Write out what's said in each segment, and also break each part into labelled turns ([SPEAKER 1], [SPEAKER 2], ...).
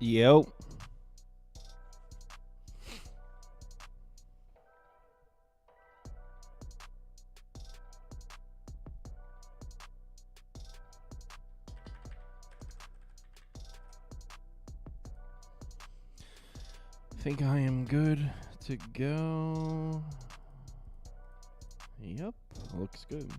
[SPEAKER 1] Yo. I think I am good to go. Yep, looks good.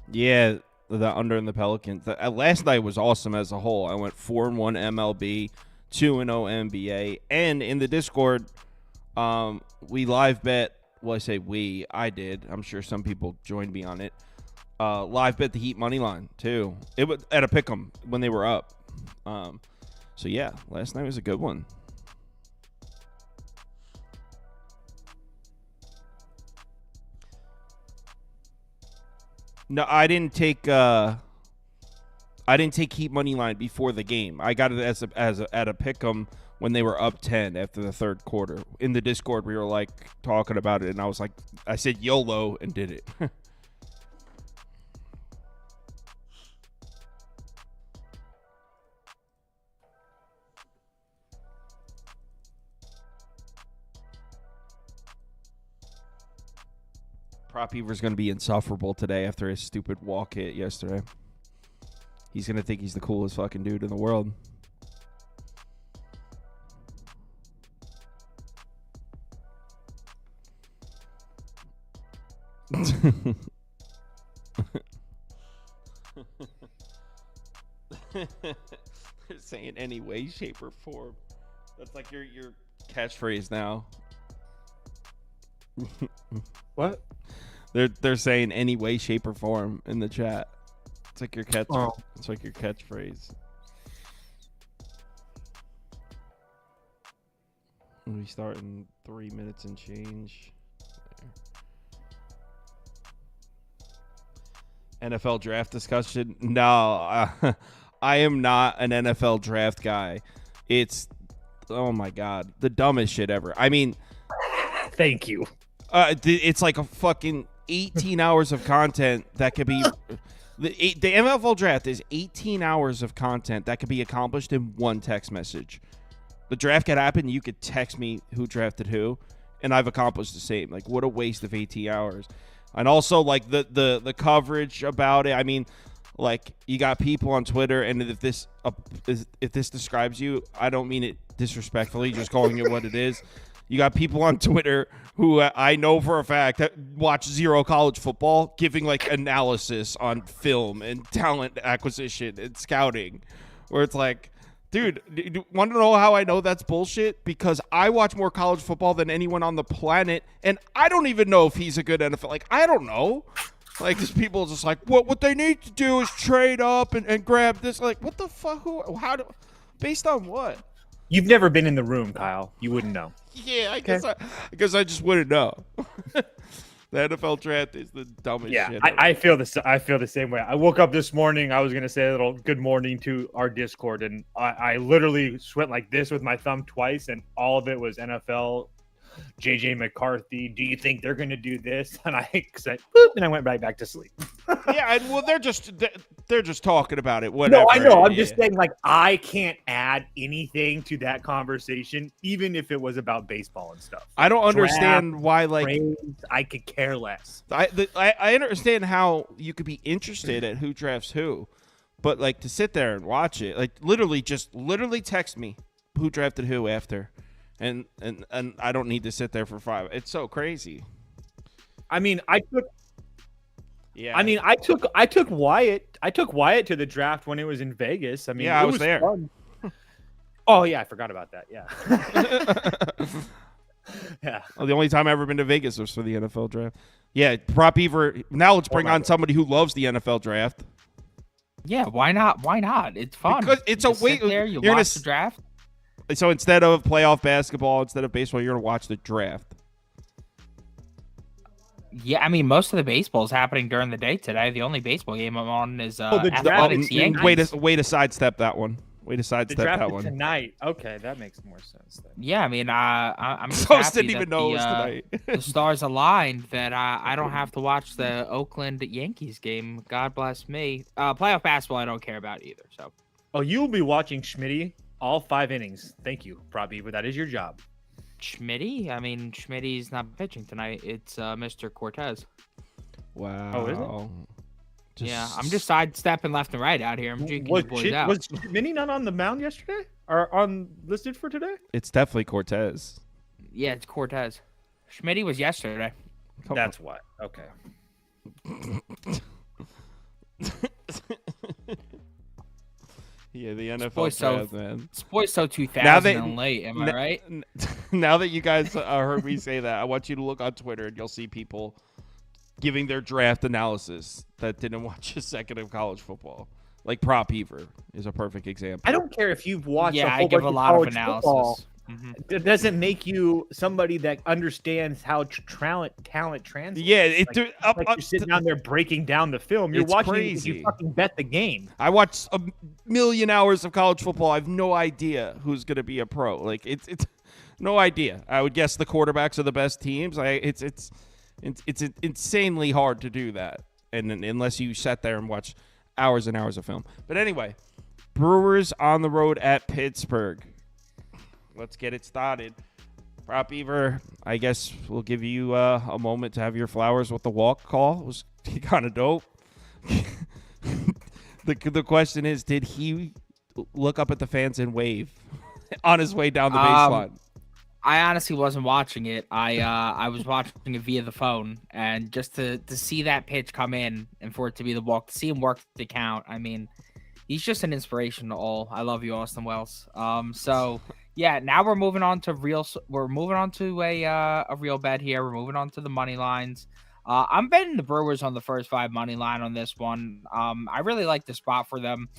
[SPEAKER 1] Yeah, the under in the Pelicans. Last night was awesome as a whole. I went 4-1 MLB, 2-0 NBA, and in the Discord, we live bet. Well, I say we. I did. I'm sure some people joined me on it. Live bet the Heat money line too. It was at a pick'em when they were up. So yeah, last night was a good one. No, I didn't take Heat money line before the game. I got it as at a pick'em when they were up 10 after the third quarter. In the Discord, we were like talking about it, and I said YOLO and did it. Prop Beaver's going to be insufferable today after his stupid walk hit yesterday. He's going to think he's the coolest fucking dude in the world. They're saying any way, shape, or form. That's like your catchphrase now.
[SPEAKER 2] What?
[SPEAKER 1] They're saying any way, shape, or form in the chat. It's like your catch.
[SPEAKER 2] Oh.
[SPEAKER 1] It's like your catchphrase. We start in 3 minutes and change. NFL draft discussion? No, I am not an NFL draft guy. It's, oh my God, the dumbest shit ever. I mean,
[SPEAKER 2] thank you.
[SPEAKER 1] It's like a fucking 18 hours of content that could be. The NFL draft is 18 hours of content that could be accomplished in one text message. The draft could happen. You could text me who drafted who, and I've accomplished the same. Like, what a waste of 18 hours. And also, like, the coverage about it. I mean, like, you got people on Twitter, and if this describes you, I don't mean it disrespectfully, just calling it what it is. You got people on Twitter who I know for a fact that watch zero college football giving like analysis on film and talent acquisition and scouting, where it's like, dude, you want to know how I know that's bullshit? Because I watch more college football than anyone on the planet, and I don't even know if he's a good NFL. Like, I don't know. Like, these people just like, what they need to do is trade up and grab this. Like, what the fuck? Based on what?
[SPEAKER 2] You've never been in the room, Kyle. You wouldn't know.
[SPEAKER 1] Yeah, I guess I just wouldn't know. The NFL draft is the dumbest shit.
[SPEAKER 2] I feel the same way. I woke up this morning. I was gonna say a little good morning to our Discord, and I literally went like this with my thumb twice, and all of it was NFL. JJ McCarthy, do you think they're going to do this? And I said, boop, and I went right back to sleep.
[SPEAKER 1] Yeah, and well, they're just talking about it. Whatever.
[SPEAKER 2] No, I know. I'm just saying, like, I can't add anything to that conversation, even if it was about baseball and stuff.
[SPEAKER 1] I don't understand why, like,
[SPEAKER 2] trades, I could care less.
[SPEAKER 1] I understand how you could be interested at who drafts who, but like to sit there and watch it, like literally text me who drafted who after. And I don't need to sit there for 5. It's so crazy.
[SPEAKER 2] I mean, I took Wyatt. I took Wyatt to the draft when it was in Vegas. I mean,
[SPEAKER 1] yeah, I was there.
[SPEAKER 2] Fun. Oh yeah, I forgot about that. Yeah. Yeah.
[SPEAKER 1] Well, the only time I've ever been to Vegas was for the NFL draft. Yeah, Prop Beaver. Now let's bring on somebody who loves the NFL draft.
[SPEAKER 3] Yeah, why not? Why not? It's fun.
[SPEAKER 1] Because it's
[SPEAKER 3] you
[SPEAKER 1] a way.
[SPEAKER 3] There, you watch the draft.
[SPEAKER 1] So instead of playoff basketball, instead of baseball, you're going to watch the draft.
[SPEAKER 3] Yeah, I mean, most of the baseball is happening during the day today. The only baseball game I'm on is
[SPEAKER 2] the draft
[SPEAKER 3] Athletics
[SPEAKER 2] is
[SPEAKER 3] Yankees.
[SPEAKER 1] Way to sidestep that one. Way to
[SPEAKER 2] The
[SPEAKER 1] sidestep
[SPEAKER 2] draft
[SPEAKER 1] that
[SPEAKER 2] is
[SPEAKER 1] one.
[SPEAKER 2] tonight. Okay, that makes more sense then.
[SPEAKER 3] Yeah, I mean, I'm just
[SPEAKER 1] Toast
[SPEAKER 3] happy
[SPEAKER 1] didn't even
[SPEAKER 3] that
[SPEAKER 1] know it was tonight.
[SPEAKER 3] the stars aligned that I don't have to watch the Oakland Yankees game. God bless me. Playoff basketball, I don't care about either. So.
[SPEAKER 2] Oh, you'll be watching Schmitty all 5 innings. Thank you, Prop Beaver. That is your job.
[SPEAKER 3] Schmitty? I mean, Schmitty's not pitching tonight. It's Mr. Cortez.
[SPEAKER 1] Wow.
[SPEAKER 2] Oh, is it?
[SPEAKER 3] Yeah, I'm just sidestepping left and right out here. I'm drinking the boys out.
[SPEAKER 2] Was Schmitty not on the mound yesterday? Or on listed for today?
[SPEAKER 1] It's definitely Cortez.
[SPEAKER 3] Yeah, it's Cortez. Schmitty was yesterday.
[SPEAKER 2] That's what. Okay.
[SPEAKER 1] Yeah, the NFL draft, man.
[SPEAKER 3] This boy's so 2000 and late, am I right?
[SPEAKER 1] Now that you guys heard me say that, I want you to look on Twitter and you'll see people giving their draft analysis that didn't watch a second of college football. Like Prop Beaver is a perfect example.
[SPEAKER 2] I don't care if you've watched
[SPEAKER 3] Yeah,
[SPEAKER 2] a whole
[SPEAKER 3] I give
[SPEAKER 2] bunch
[SPEAKER 3] a lot of
[SPEAKER 2] college
[SPEAKER 3] analysis.
[SPEAKER 2] football.
[SPEAKER 3] Mhm.
[SPEAKER 2] It doesn't make you somebody that understands how talent translates.
[SPEAKER 1] Yeah,
[SPEAKER 2] Like you're sitting down there breaking down the film. You're
[SPEAKER 1] It's
[SPEAKER 2] watching it
[SPEAKER 1] crazy.
[SPEAKER 2] because you fucking bet the game.
[SPEAKER 1] I watched a million hours of college football. I have no idea who's going to be a pro. Like it's no idea. I would guess the quarterbacks are the best teams. It's insanely hard to do that, and unless you sat there and watch hours and hours of film. But anyway, Brewers on the road at Pittsburgh. Let's get it started. Prop Beaver, I guess we'll give you a moment to have your flowers with the walk call. It was kind of dope. The question is, did he look up at the fans and wave on his way down the baseline?
[SPEAKER 3] I honestly wasn't watching it. I was watching it via the phone, and just to see that pitch come in and for it to be the walk, to see him work the count. I mean, he's just an inspiration to all. I love you, Austin Wells. So yeah, now we're moving on to a real bet here. We're moving on to the money lines. I'm betting the Brewers on the first 5 money line on this one. I really like the spot for them.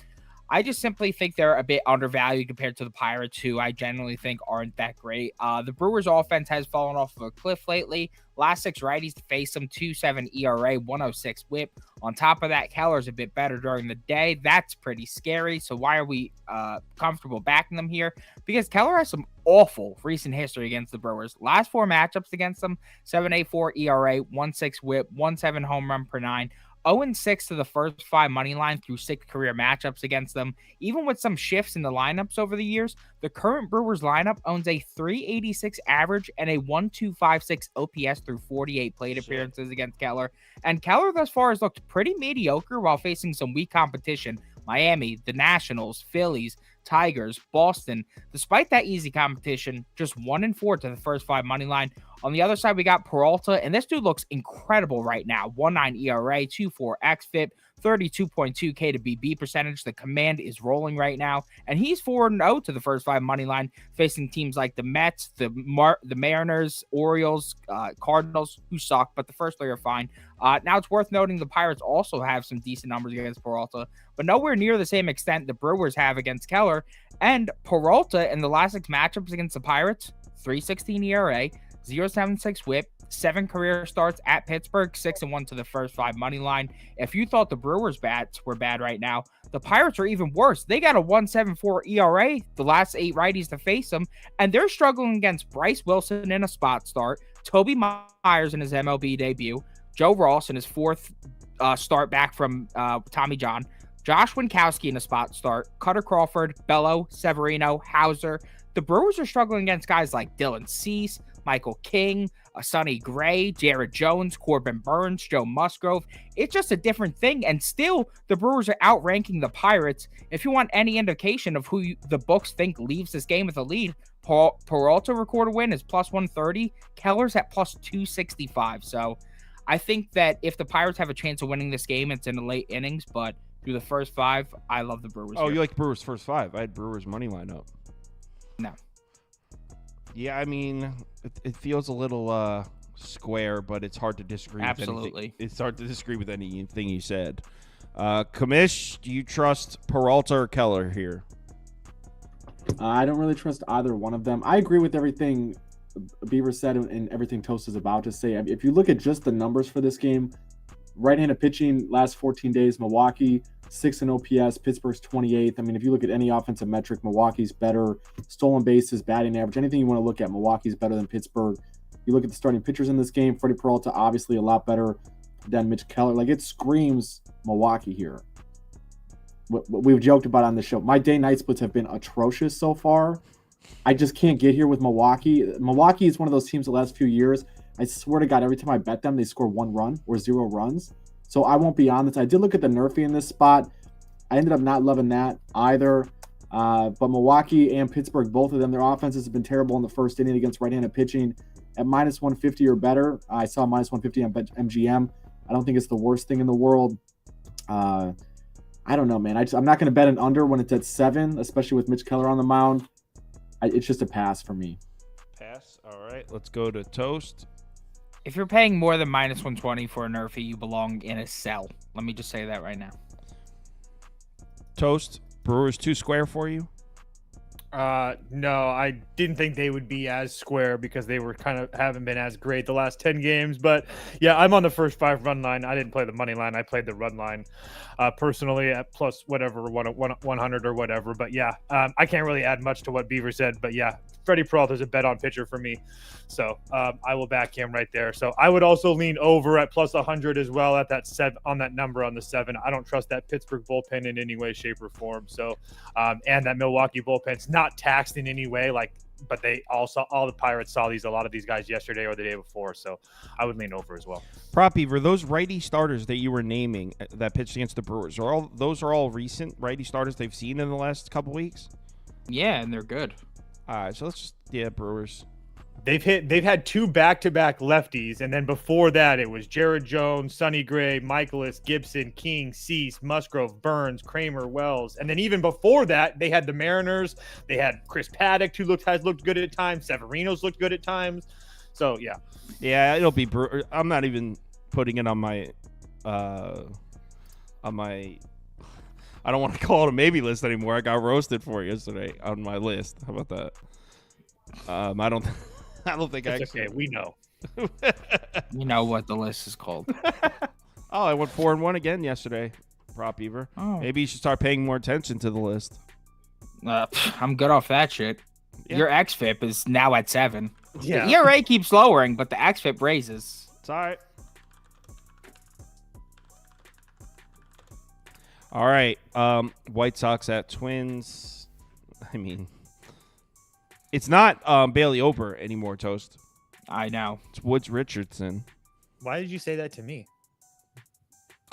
[SPEAKER 3] I just simply think they're a bit undervalued compared to the Pirates, who I generally think aren't that great. The Brewers' offense has fallen off of a cliff lately. Last 6 righties to face them, 2.7 ERA, 106 WHIP. On top of that, Keller's a bit better during the day. That's pretty scary. So why are we comfortable backing them here? Because Keller has some awful recent history against the Brewers. Last 4 matchups against them, 7.84 ERA, 1.6 WHIP, 1.7 home run per 9. 0-6 to the first 5 money line through 6 career matchups against them. Even with some shifts in the lineups over the years, the current Brewers lineup owns a 386 average and a 1256 OPS through 48 plate appearances against Keller. And Keller thus far has looked pretty mediocre while facing some weak competition. Miami, the Nationals, Phillies, Tigers, Boston. Despite that easy competition, just 1-4 to the first 5 money line. On the other side, we got Peralta, and this dude looks incredible right now. 1.9 ERA, 2.4 xFIP, 32.2 K to BB percentage. The command is rolling right now, and he's 4-0 to the first 5 money line, facing teams like the Mets, the Mariners, Orioles, Cardinals, who suck, but the first 3 are fine. Now it's worth noting the Pirates also have some decent numbers against Peralta, but nowhere near the same extent the Brewers have against Keller. And Peralta in the last 6 matchups against the Pirates, 3.16 ERA, 0.76 WHIP, 7 career starts at Pittsburgh, 6-1 to the first 5 money line. If you thought the Brewers bats were bad right now, the Pirates are even worse. They got a 1.74 ERA the last 8 righties to face them, and they're struggling against Bryce Wilson in a spot start, Toby Myers in his MLB debut, Joe Ross in his 4th start back from Tommy John, Josh Winkowski in a spot start, Cutter Crawford, Bello, Severino, Hauser. The Brewers are struggling against guys like Dylan Cease, Michael King, Sonny Gray, Jared Jones, Corbin Burns, Joe Musgrove. It's just a different thing, and still the Brewers are outranking the Pirates. If you want any indication of who the books think leaves this game with a lead, Peralta record a win is plus 130, Keller's at plus 265. So I think that if the Pirates have a chance of winning this game, it's in the late innings, but through the first 5, I love the Brewers.
[SPEAKER 1] Oh, you like Brewers first 5? I had Brewers money line up.
[SPEAKER 3] No.
[SPEAKER 1] Yeah, I mean, it feels a little square, but it's hard to disagree.
[SPEAKER 3] Absolutely.
[SPEAKER 1] With anything. It's hard to disagree with anything you said. Commish, do you trust Peralta or Keller here?
[SPEAKER 4] I don't really trust either one of them. I agree with everything Beaver said and everything Toast is about to say. I mean, if you look at just the numbers for this game, right-handed pitching last 14 days, Milwaukee 6 in OPS, Pittsburgh's 28th. I mean, if you look at any offensive metric, Milwaukee's better. Stolen bases, batting average, anything you want to look at, Milwaukee's better than Pittsburgh. You look at the starting pitchers in this game, Freddie Peralta obviously a lot better than Mitch Keller. Like, it screams Milwaukee here. What we've joked about on the show. My day-night splits have been atrocious so far. I just can't get here with Milwaukee. Milwaukee is one of those teams the last few years, I swear to God, every time I bet them, they score 1 run or 0 runs. So I won't be on this. I did look at the Nerfy in this spot. I ended up not loving that either. But Milwaukee and Pittsburgh, both of them, their offenses have been terrible in the first inning against right-handed pitching. At minus 150 or better, I saw minus 150 on MGM. I don't think it's the worst thing in the world. I don't know, man. I'm not going to bet an under when it's at 7, especially with Mitch Keller on the mound. It's just a pass for me.
[SPEAKER 1] Pass. All right. Let's go to Toast.
[SPEAKER 3] If you're paying more than minus 120 for a Nerfy, you belong in a cell. Let me just say that right now.
[SPEAKER 1] Toast. Brewers 2 square for you?
[SPEAKER 2] No, I didn't think they would be as square because they were haven't been as great the last 10 games. But yeah, I'm on the first 5 run line. I didn't play the money line. I played the run line personally at plus whatever, 100 or whatever. But yeah, I can't really add much to what Beaver said. But yeah, Freddie Peralta is a bet on pitcher for me. So I will back him right there. So I would also lean over at plus 100 as well at that 7 on that number on the 7. I don't trust that Pittsburgh bullpen in any way, shape, or form. So and that Milwaukee bullpen's not taxed in any way, but they also, all the Pirates saw a lot of these guys yesterday or the day before, so I would lean over as well.
[SPEAKER 1] Prop Beaver, those righty starters that you were naming that pitched against the Brewers, are all recent righty starters they've seen in the last couple weeks?
[SPEAKER 3] Yeah, and they're good.
[SPEAKER 1] All right, so let's just, Brewers.
[SPEAKER 2] They've had 2 back-to-back lefties, and then before that it was Jared Jones, Sonny Gray, Michaelis, Gibson, King, Cease, Musgrove, Burns, Kramer, Wells, and then even before that they had the Mariners. They had Chris Paddock, who has looked good at times. Severino's looked good at times. So yeah,
[SPEAKER 1] it'll be. I'm not even putting it on my. I don't want to call it a maybe list anymore. I got roasted for it yesterday on my list. How about that? I don't. I don't think
[SPEAKER 2] it's okay. We know.
[SPEAKER 3] You know what the list is called.
[SPEAKER 1] Oh, I went 4-1 again yesterday. Prop Beaver.
[SPEAKER 3] Oh.
[SPEAKER 1] Maybe you should start paying more attention to the list.
[SPEAKER 3] I'm good off that shit. Yeah. Your XFIP is now at 7.
[SPEAKER 2] Yeah.
[SPEAKER 3] The ERA keeps lowering, but the XFIP raises.
[SPEAKER 1] It's all right. All right. White Sox at Twins. I mean, it's not Bailey Ober anymore, Toast.
[SPEAKER 3] I know.
[SPEAKER 1] It's Woods Richardson.
[SPEAKER 2] Why did you say that to me?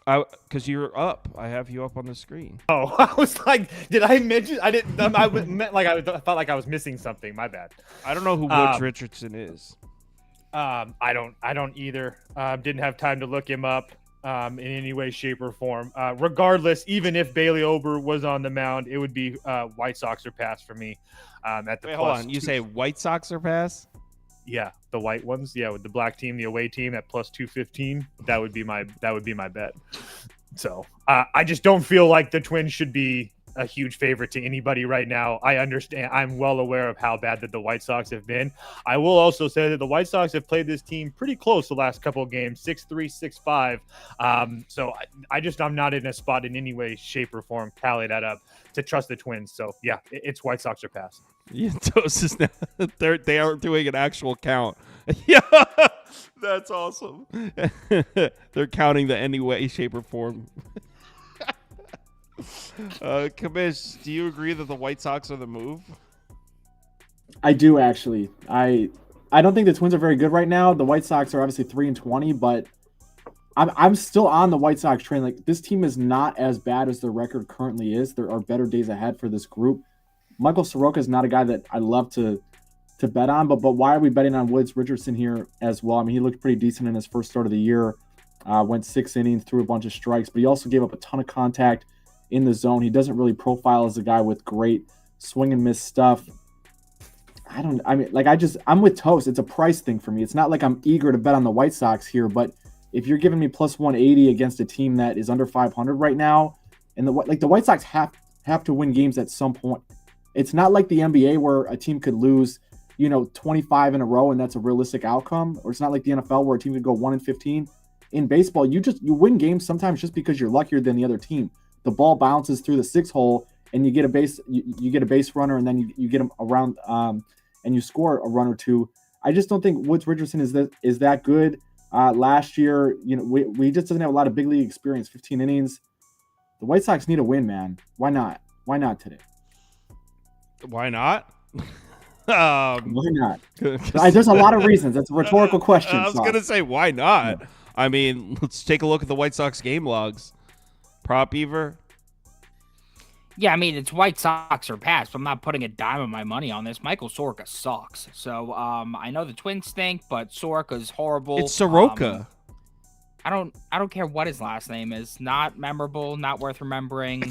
[SPEAKER 1] Because you're up. I have you up on the screen.
[SPEAKER 2] Oh, I was like, did I mention? I didn't. I meant like I felt like I was missing something. My bad.
[SPEAKER 1] I don't know who Woods Richardson is.
[SPEAKER 2] I don't either. Didn't have time to look him up in any way, shape, or form. Regardless, even if Bailey Ober was on the mound, it would be White Sox or pass for me. At the
[SPEAKER 1] Wait, hold on. You say White Sox or pass?
[SPEAKER 2] Yeah, the white ones. Yeah, with the black team, the away team at plus 215. That would be my bet. So I just don't feel like the Twins should be a huge favorite to anybody right now. I understand. I'm well aware of how bad that the White Sox have been. I will also say that the White Sox have played this team pretty close the last couple of games, 6-3, 6-5. So I'm not in a spot in any way, shape, or form, tally that up, to trust the Twins. So yeah, it's White Sox or pass.
[SPEAKER 1] Yeah, is now, they are doing an actual count. Yeah, that's awesome. They're counting the any way, shape, or form. Commish, do you agree that the White Sox are the move?
[SPEAKER 4] I do, actually. I don't think the Twins are very good right now. The White Sox are obviously 3-20, but I'm still on the White Sox train. Like, this team is not as bad as their record currently is. There are better days ahead for this group. Michael Soroka is not a guy that I love to bet on, but why are we betting on Woods Richardson here as well? I mean, he looked pretty decent in his first start of the year. Went 6 innings, threw a bunch of strikes, but he also gave up a ton of contact in the zone. He doesn't really profile as a guy with great swing and miss stuff. I'm with Toast. It's a price thing for me. It's not like I'm eager to bet on the White Sox here, but if you're giving me plus 180 against a team that is under 500 right now, and the White Sox have to win games at some point. It's not like the NBA where a team could lose 25 in a row and that's a realistic outcome, or it's not like the NFL where a team could go 1-15. In baseball, you win games sometimes just because you're luckier than the other team. The ball bounces through the 6 hole and you get a base runner, and then you get them around and you score a run or two. I just don't think Woods Richardson is that good. Last year, we just doesn't have a lot of big league experience. 15 innings. The White Sox need a win, man. Why not? Why not today?
[SPEAKER 1] Why not?
[SPEAKER 4] Why not? There's a lot of reasons. That's a rhetorical question.
[SPEAKER 1] I was going to say, why not? Yeah. I mean, let's take a look at the White Sox game logs. Prop Beaver.
[SPEAKER 3] Yeah, I mean, it's White Sox or pass. But I'm not putting a dime of my money on this. Michael Soroka sucks. So I know the Twins stink, but Soroka's horrible.
[SPEAKER 1] It's Soroka.
[SPEAKER 3] I don't care what his last name is. Not memorable, not worth remembering.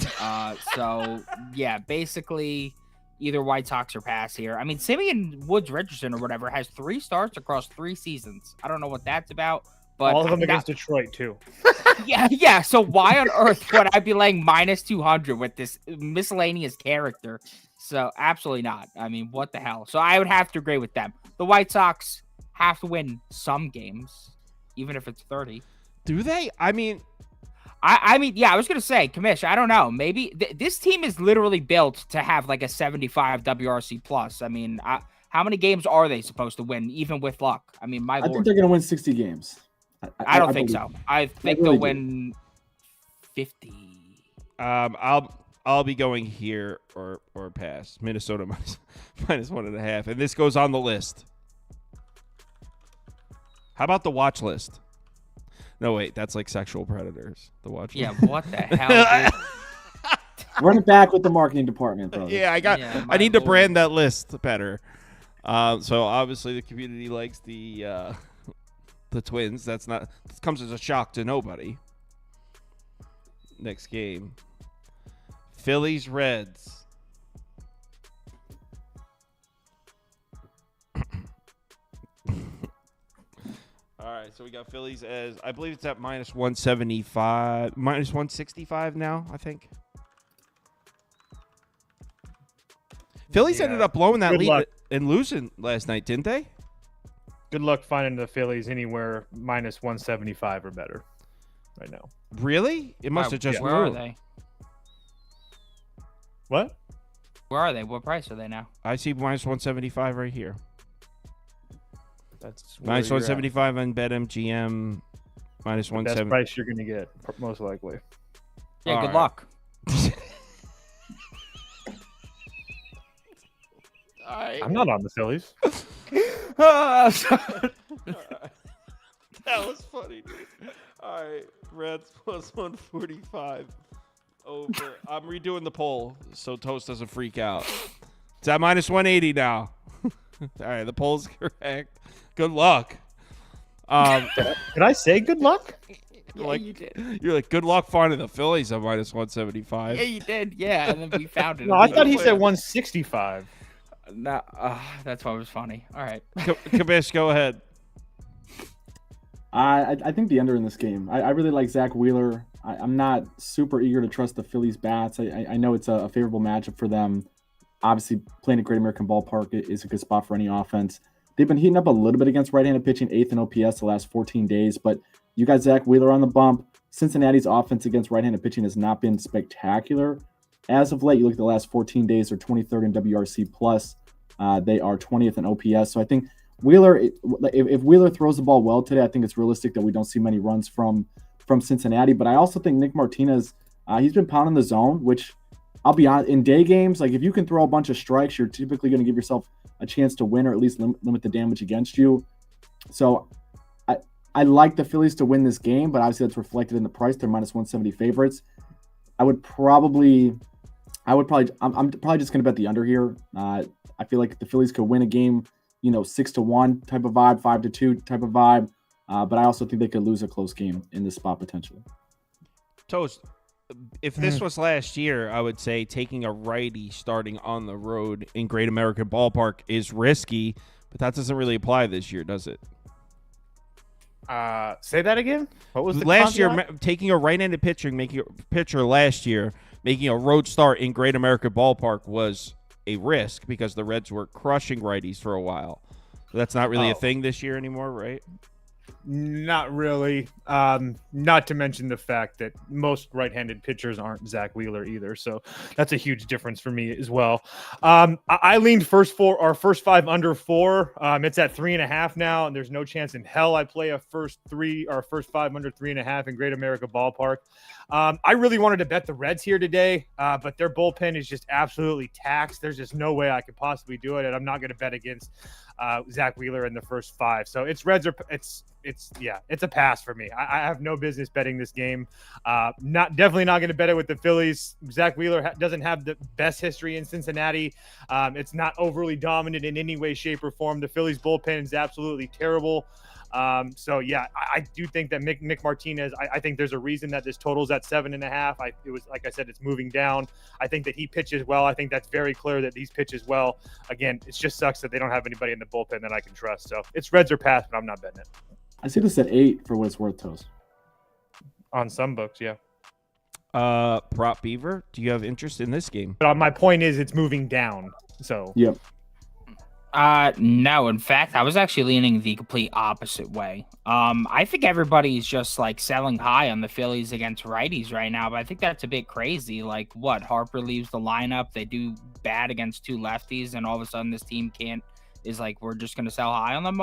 [SPEAKER 3] So yeah, basically either White Sox or pass here. I mean, Simeon Woods Richardson or whatever has 3 starts across 3 seasons. I don't know what that's about. But
[SPEAKER 2] all of them against Detroit too.
[SPEAKER 3] Yeah. So why on earth would I be laying minus 200 with this miscellaneous character? So absolutely not. I mean, what the hell? So I would have to agree with them. The White Sox have to win some games, even if it's 30.
[SPEAKER 1] Do they? I mean,
[SPEAKER 3] yeah. I was gonna say, Commish. I don't know. Maybe this team is literally built to have like a 75 WRC plus. I mean, how many games are they supposed to win, even with luck? I mean, I
[SPEAKER 4] think they're gonna win 60 games.
[SPEAKER 3] I don't think so. I think they'll win 50.
[SPEAKER 1] I'll be going here or pass. Minnesota minus 1.5, and this goes on the list. How about the watch list? No, wait, that's like sexual predators. The watch.
[SPEAKER 3] Yeah, what the hell?
[SPEAKER 4] Run it back with the marketing department, bro.
[SPEAKER 1] Yeah, I need to brand that list better. So obviously the community likes the Twins. This comes as a shock to nobody. Next game. Phillies Reds. All right, so we got Phillies as, I believe it's at minus 175, minus 165 now, I think. Phillies ended up blowing that lead and losing last night, didn't they?
[SPEAKER 2] Good luck finding the Phillies anywhere minus 175 or better right now.
[SPEAKER 1] Really? It must have just
[SPEAKER 3] Where are they?
[SPEAKER 2] What?
[SPEAKER 3] Where are they? What price are they now?
[SPEAKER 1] I see minus 175 right here.
[SPEAKER 2] That's
[SPEAKER 1] minus 175 on BetMGM. Minus 170.
[SPEAKER 2] Best price you're going to get, most likely.
[SPEAKER 3] Yeah, good luck.
[SPEAKER 2] I'm not on the Phillies.
[SPEAKER 1] That was funny, dude. All right, Reds plus 145 over. I'm redoing the poll so Toast doesn't freak out. It's at minus 180 now. All right, the poll's correct. Good luck.
[SPEAKER 2] Did I say good luck?
[SPEAKER 3] Yeah, you did.
[SPEAKER 1] You're like, good luck finding the Phillies at minus 175.
[SPEAKER 3] Yeah, you did. Yeah, and then we found it.
[SPEAKER 2] No, I thought he said 165.
[SPEAKER 3] No, that's what was funny. All right.
[SPEAKER 1] Commish, go ahead.
[SPEAKER 4] I think the under in this game. I really like Zach Wheeler. I'm not super eager to trust the Phillies bats. I know it's a favorable matchup for them. Obviously, playing at Great American Ballpark is a good spot for any offense. They've been heating up a little bit against right-handed pitching, 8th in OPS the last 14 days, but you got Zach Wheeler on the bump. Cincinnati's offense against right-handed pitching has not been spectacular. As of late, you look at the last 14 days, they're 23rd in WRC+. They are 20th in OPS. So I think Wheeler, if Wheeler throws the ball well today, I think it's realistic that we don't see many runs from Cincinnati. But I also think Nick Martinez, he's been pounding the zone, which I'll be honest, in day games, like if you can throw a bunch of strikes, you're typically going to give yourself a chance to win or at least limit the damage against you. So I like the Phillies to win this game, but obviously that's reflected in the price. They're minus 170 favorites. I'm probably just going to bet the under here. I feel like the Phillies could win a game, 6-1 type of vibe, 5-2 type of vibe. But I also think they could lose a close game in this spot potentially.
[SPEAKER 1] Toast, if this was last year, I would say taking a righty starting on the road in Great American Ballpark is risky, but that doesn't really apply this year, does it?
[SPEAKER 2] Say that again. What was the
[SPEAKER 1] last
[SPEAKER 2] caveat?
[SPEAKER 1] year? Taking a right-handed pitcher last year, making a road start in Great American Ballpark was a risk because the Reds were crushing righties for a while. That's not really a
[SPEAKER 2] Oh.
[SPEAKER 1] thing this year anymore, right?
[SPEAKER 2] Not really. Not to mention the fact that most right-handed pitchers aren't Zach Wheeler either, so that's a huge difference for me as well. I leaned first 5 under 4. It's at 3.5 now, and there's no chance in hell I play a first 5 under 3.5 in Great America Ballpark. I really wanted to bet the Reds here today, but their bullpen is just absolutely taxed. There's just no way I could possibly do it, and I'm not going to bet against Zach Wheeler in the first 5. So it's Reds or it's a pass for me. I have no business betting this game. Definitely not going to bet it with the Phillies. Zach Wheeler doesn't have the best history in Cincinnati. It's not overly dominant in any way, shape, or form. The Phillies bullpen is absolutely terrible. I do think that Mick Martinez, I think there's a reason that this total's at 7.5. It was, like I said, it's moving down. I think that he pitches well. I think that's very clear that he's pitches well. Again, it just sucks that they don't have anybody in the bullpen that I can trust. So it's Reds or pass, but I'm not betting it.
[SPEAKER 4] I see this at 8 for what it's worth, Toast.
[SPEAKER 2] On some books, yeah.
[SPEAKER 1] Prop Beaver, do you have interest in this game?
[SPEAKER 2] But my point is it's moving down. So
[SPEAKER 4] Yep.
[SPEAKER 3] No, in fact, I was actually leaning the complete opposite way. I think everybody's just like selling high on the Phillies against righties right now, but I think that's a bit crazy. Like, what? Harper leaves the lineup, they do bad against 2 lefties, and all of a sudden this team is like, we're just going to sell high on them.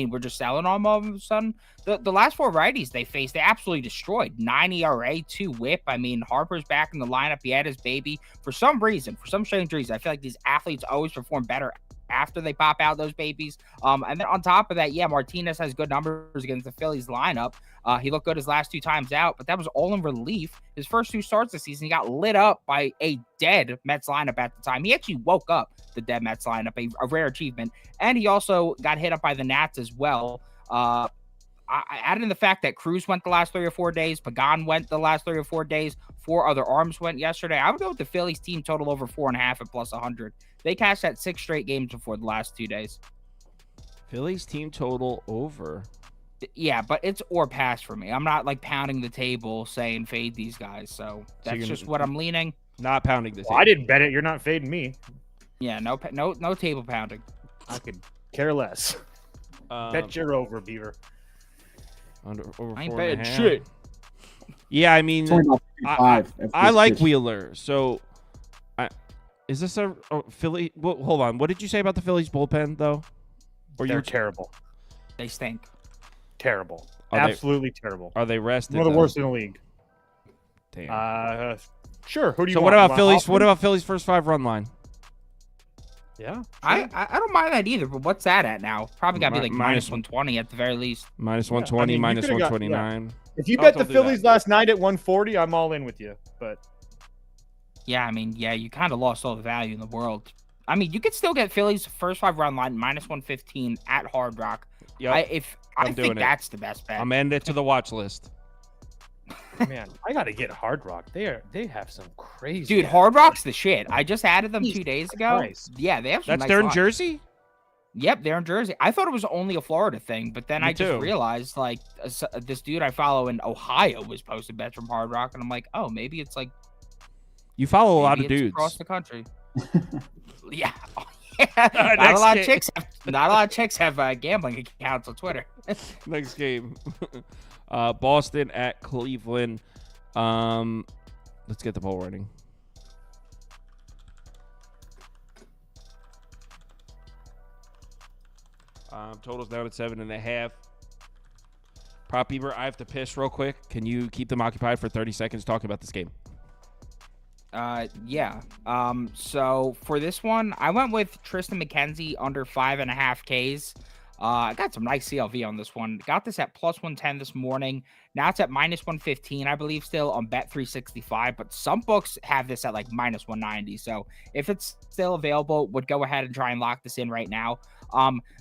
[SPEAKER 3] We're just selling on them all of a sudden. The last 4 righties they faced, they absolutely destroyed. 9 ERA, 2 whip. I mean, Harper's back in the lineup. He had his baby. For some strange reason, I feel like these athletes always perform better after they pop out those babies. And then on top of that, Martinez has good numbers against the Phillies lineup. He looked good his last 2 times out, but that was all in relief. His first 2 starts this season, he got lit up by a dead Mets lineup at the time. He actually woke up the dead Mets lineup, a rare achievement. And he also got hit up by the Nats as well. I added in the fact that Cruz went the last 3 or 4 days. Pagan went the last 3 or 4 days. 4 other arms went yesterday. I would go with the Phillies team total over 4.5 at plus 100. They cashed at 6 straight games before the last 2 days.
[SPEAKER 1] Phillies team total over.
[SPEAKER 3] Yeah, but it's or pass for me. I'm not like pounding the table saying fade these guys. So that's just what I'm leaning.
[SPEAKER 1] Not pounding the table.
[SPEAKER 2] I didn't bet it. You're not fading me.
[SPEAKER 3] Yeah, no table pounding.
[SPEAKER 2] I could care less. Bet you're over, Beaver.
[SPEAKER 1] Over
[SPEAKER 3] I ain't
[SPEAKER 1] 4.5.
[SPEAKER 3] betting shit.
[SPEAKER 1] Yeah, I mean,
[SPEAKER 4] It's only about 55 at
[SPEAKER 1] I
[SPEAKER 4] this
[SPEAKER 1] like
[SPEAKER 4] pitch.
[SPEAKER 1] Wheeler. So, is this a Philly? Well, hold on. What did you say about the Phillies bullpen, though? Or
[SPEAKER 2] They're
[SPEAKER 1] you're
[SPEAKER 2] terrible.
[SPEAKER 3] They stink.
[SPEAKER 2] Terrible.
[SPEAKER 1] Are they-
[SPEAKER 2] Absolutely terrible.
[SPEAKER 1] Are they rested?
[SPEAKER 2] One of the
[SPEAKER 1] though?
[SPEAKER 2] worst in the league.
[SPEAKER 1] Damn.
[SPEAKER 2] Sure. Who do you
[SPEAKER 1] So
[SPEAKER 2] want?
[SPEAKER 1] what about
[SPEAKER 2] Want
[SPEAKER 1] Phillies?
[SPEAKER 2] Hoffman?
[SPEAKER 1] What about Phillies first 5 run line?
[SPEAKER 2] Yeah. Sure.
[SPEAKER 3] I don't mind that either, but what's that at now? Probably got to be like
[SPEAKER 1] Minus-
[SPEAKER 3] minus 120 at the very least.
[SPEAKER 1] Minus
[SPEAKER 2] Yeah,
[SPEAKER 1] 120,
[SPEAKER 2] I mean, you
[SPEAKER 1] minus
[SPEAKER 2] could've got-
[SPEAKER 1] 129.
[SPEAKER 2] If you
[SPEAKER 1] Oh,
[SPEAKER 2] bet the
[SPEAKER 1] don't do that.
[SPEAKER 2] Phillies last night at 140, I'm all in with you. But
[SPEAKER 3] Yeah, I mean, you kind of lost all the value in the world. I mean, you could still get Phillies first 5 run line minus 115 at Hard Rock.
[SPEAKER 1] Yep.
[SPEAKER 3] I
[SPEAKER 1] I'm
[SPEAKER 3] think
[SPEAKER 1] doing it.
[SPEAKER 3] that's the best bet.
[SPEAKER 1] I'm adding it to the watch list.
[SPEAKER 2] man, I got to get Hard Rock. They have some crazy.
[SPEAKER 3] Dude, Hard Rock's the shit. I just added them 2 days ago.
[SPEAKER 2] Christ.
[SPEAKER 3] Yeah, they have some
[SPEAKER 1] That's
[SPEAKER 3] nice
[SPEAKER 1] there in
[SPEAKER 3] lines.
[SPEAKER 1] Jersey?
[SPEAKER 3] Yep, they're in Jersey. I thought it was only a Florida thing, but then
[SPEAKER 1] Me
[SPEAKER 3] I just
[SPEAKER 1] too.
[SPEAKER 3] realized like this dude I follow in Ohio was posting bets from Hard Rock, and I'm like, oh, maybe it's like
[SPEAKER 1] You follow a lot of
[SPEAKER 3] maybe it's
[SPEAKER 1] dudes.
[SPEAKER 3] across the country. Yeah. Not a lot of chicks have gambling accounts on Twitter.
[SPEAKER 1] Next game. Boston at Cleveland. Let's get the poll running. Total's down at 7.5. Prop Beaver, I have to piss real quick. Can you keep them occupied for 30 seconds talking about this game?
[SPEAKER 3] Yeah. So for this one, I went with Tristan McKenzie under 5.5 Ks. I got some nice CLV on this one. Got this at plus 110 this morning. Now it's at minus 115, I believe, still on Bet365. But some books have this at like minus 190. So if it's still available, would go ahead and try and lock this in right now.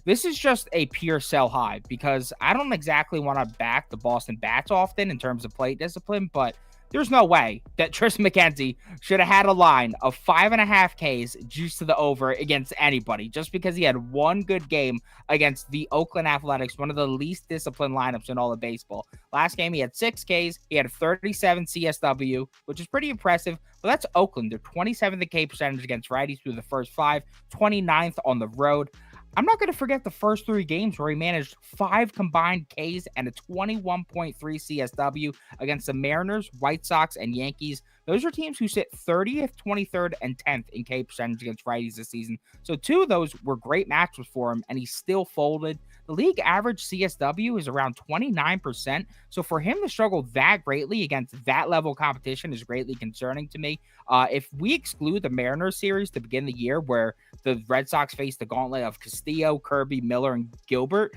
[SPEAKER 3] This is just a pure sell high because I don't exactly want to back the Boston Bats often in terms of plate discipline, but There's no way that Tristan McKenzie should have had a line of 5.5 Ks juiced to the over against anybody just because he had one good game against the Oakland Athletics, one of the least disciplined lineups in all of baseball. Last game, he had 6 Ks. He had 37 CSW, which is pretty impressive. But that's Oakland. They're 27th in K percentage against righties through the first 5, 29th on the road. I'm not going to forget the first 3 games where he managed 5 combined Ks and a 21.3 CSW against the Mariners, White Sox, and Yankees. Those are teams who sit 30th, 23rd, and 10th in K percentage against righties this season. So 2 of those were great matchups for him, and he still folded. The league average CSW is around 29%. So for him to struggle that greatly against that level of competition is greatly concerning to me. If we exclude the Mariners series to begin the year where the Red Sox faced the gauntlet of Castillo, Kirby, Miller, and Gilbert,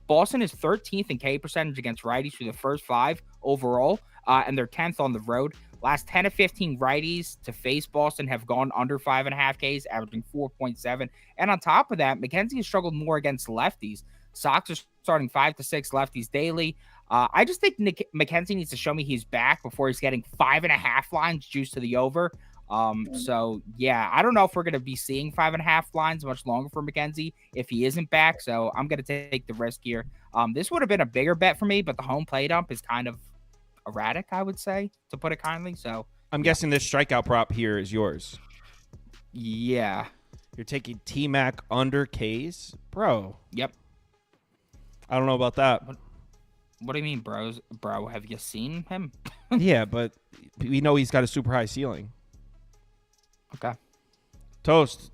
[SPEAKER 3] Boston is 13th in K percentage against righties through the first 5 overall, and they're 10th on the road. Last 10 of 15 righties to face Boston have gone under 5.5 Ks, averaging 4.7. And on top of that, McKenzie has struggled more against lefties. Sox are starting 5 to 6 lefties daily. I just think McKenzie needs to show me he's back before he's getting 5.5 lines juiced to the over. So yeah, I don't know if we're going to be seeing 5.5 lines much longer for McKenzie if he isn't back. So I'm going to take the risk here. This would have been a bigger bet for me, but the home plate ump is kind of erratic, I would say, to put it kindly. So
[SPEAKER 1] I'm guessing this strikeout prop here is yours.
[SPEAKER 3] Yeah.
[SPEAKER 1] You're taking T-Mac under Ks? Bro.
[SPEAKER 3] Yep.
[SPEAKER 1] I don't know about that.
[SPEAKER 3] What do you mean, bros? Bro, have you seen him?
[SPEAKER 1] Yeah, but we know he's got a super high ceiling.
[SPEAKER 3] Okay.
[SPEAKER 1] Toast,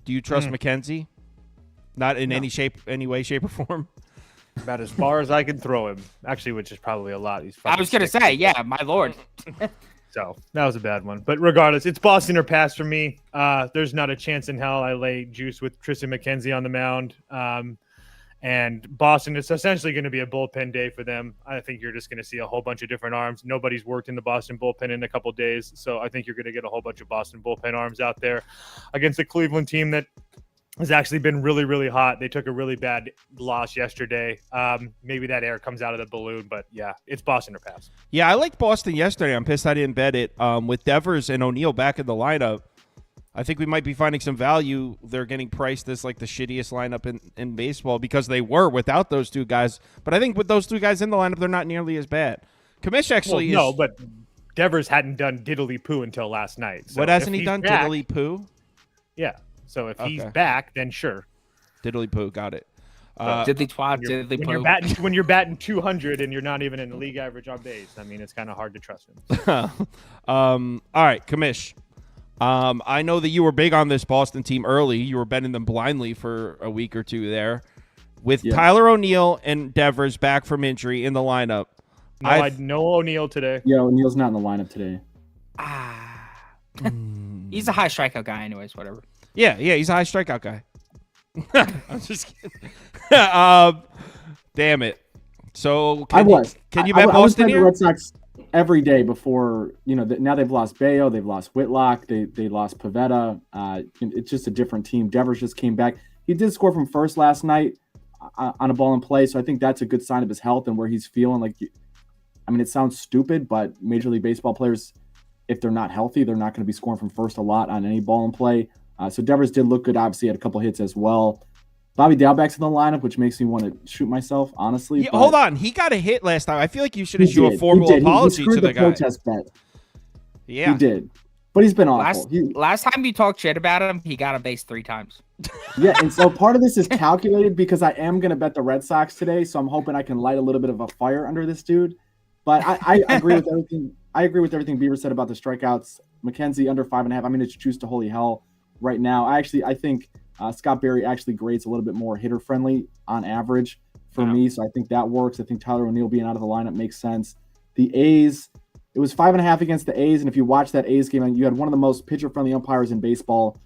[SPEAKER 1] do you trust McKenzie? Not in any way, shape, or form?
[SPEAKER 2] About as far as I can throw him. Actually, which is probably a lot.
[SPEAKER 3] I was going to say, yeah, my lord.
[SPEAKER 2] So that was a bad one. But regardless, it's Boston or pass for me. There's not a chance in hell I lay juice with Tristan McKenzie on the mound. And Boston, it's essentially going to be a bullpen day for them. I think you're just going to see a whole bunch of different arms. Nobody's worked in the Boston bullpen in a couple of days. So I think you're going to get a whole bunch of Boston bullpen arms out there against the Cleveland team that has actually been really, really hot. They took a really bad loss yesterday. Maybe that air comes out of the balloon, but yeah, it's Boston or pass.
[SPEAKER 1] Yeah, I liked Boston yesterday. I'm pissed I didn't bet it. With Devers and O'Neill back in the lineup, I think we might be finding some value. They're getting priced as like the shittiest lineup in baseball because they were without those 2 guys. But I think with those 2 guys in the lineup, they're not nearly as bad. Commish actually
[SPEAKER 2] No, but Devers hadn't done diddly poo until last night. So
[SPEAKER 1] what hasn't he done?
[SPEAKER 2] Back,
[SPEAKER 1] diddly poo?
[SPEAKER 2] Yeah. So if he's back, then sure.
[SPEAKER 1] Diddly poo, got it.
[SPEAKER 3] Diddly twat, diddly poo.
[SPEAKER 2] When you're batting 200 and you're not even in the league average on base, I mean, it's kind of hard to trust him.
[SPEAKER 1] All right, Commish. I know that you were big on this Boston team early. You were betting them blindly for a week or 2 there. With Tyler O'Neill and Devers back from injury in the lineup.
[SPEAKER 2] No O'Neill today.
[SPEAKER 4] Yeah, O'Neill's not in the lineup today.
[SPEAKER 3] He's a high strikeout guy anyways, whatever.
[SPEAKER 1] Yeah, he's a high strikeout guy. I'm just kidding. Damn it. So can you bet Boston here?
[SPEAKER 4] The Red Sox every day before, now they've lost Bayo, they've lost Whitlock, they lost Pivetta. It's just a different team. Devers just came back. He did score from first last night on a ball in play, so I think that's a good sign of his health and where he's feeling. It sounds stupid, but Major League Baseball players, if they're not healthy, they're not going to be scoring from first a lot on any ball in play. So Devers did look good. Obviously, had a couple hits as well. Bobby Dalbec's in the lineup, which makes me want to shoot myself, honestly.
[SPEAKER 1] Yeah, hold on. He got a hit last time. I feel like you should issue a formal apology to the guy.
[SPEAKER 4] Protest bet.
[SPEAKER 1] Yeah.
[SPEAKER 4] He did. But he's been awful.
[SPEAKER 3] Last time you talked shit about him, he got a base 3 times.
[SPEAKER 4] Yeah, and so part of this is calculated because I am going to bet the Red Sox today, so I'm hoping I can light a little bit of a fire under this dude. But I agree with everything. I agree with everything Beaver said about the strikeouts. McKenzie under 5.5. It's juiced to holy hell right now. I think Scott Berry actually grades a little bit more hitter friendly on average for me, so I think that works. I think Tyler O'Neill being out of the lineup makes sense. The A's, it was 5.5 against the A's, and if you watch that A's game, you had one of the most pitcher friendly umpires in baseball.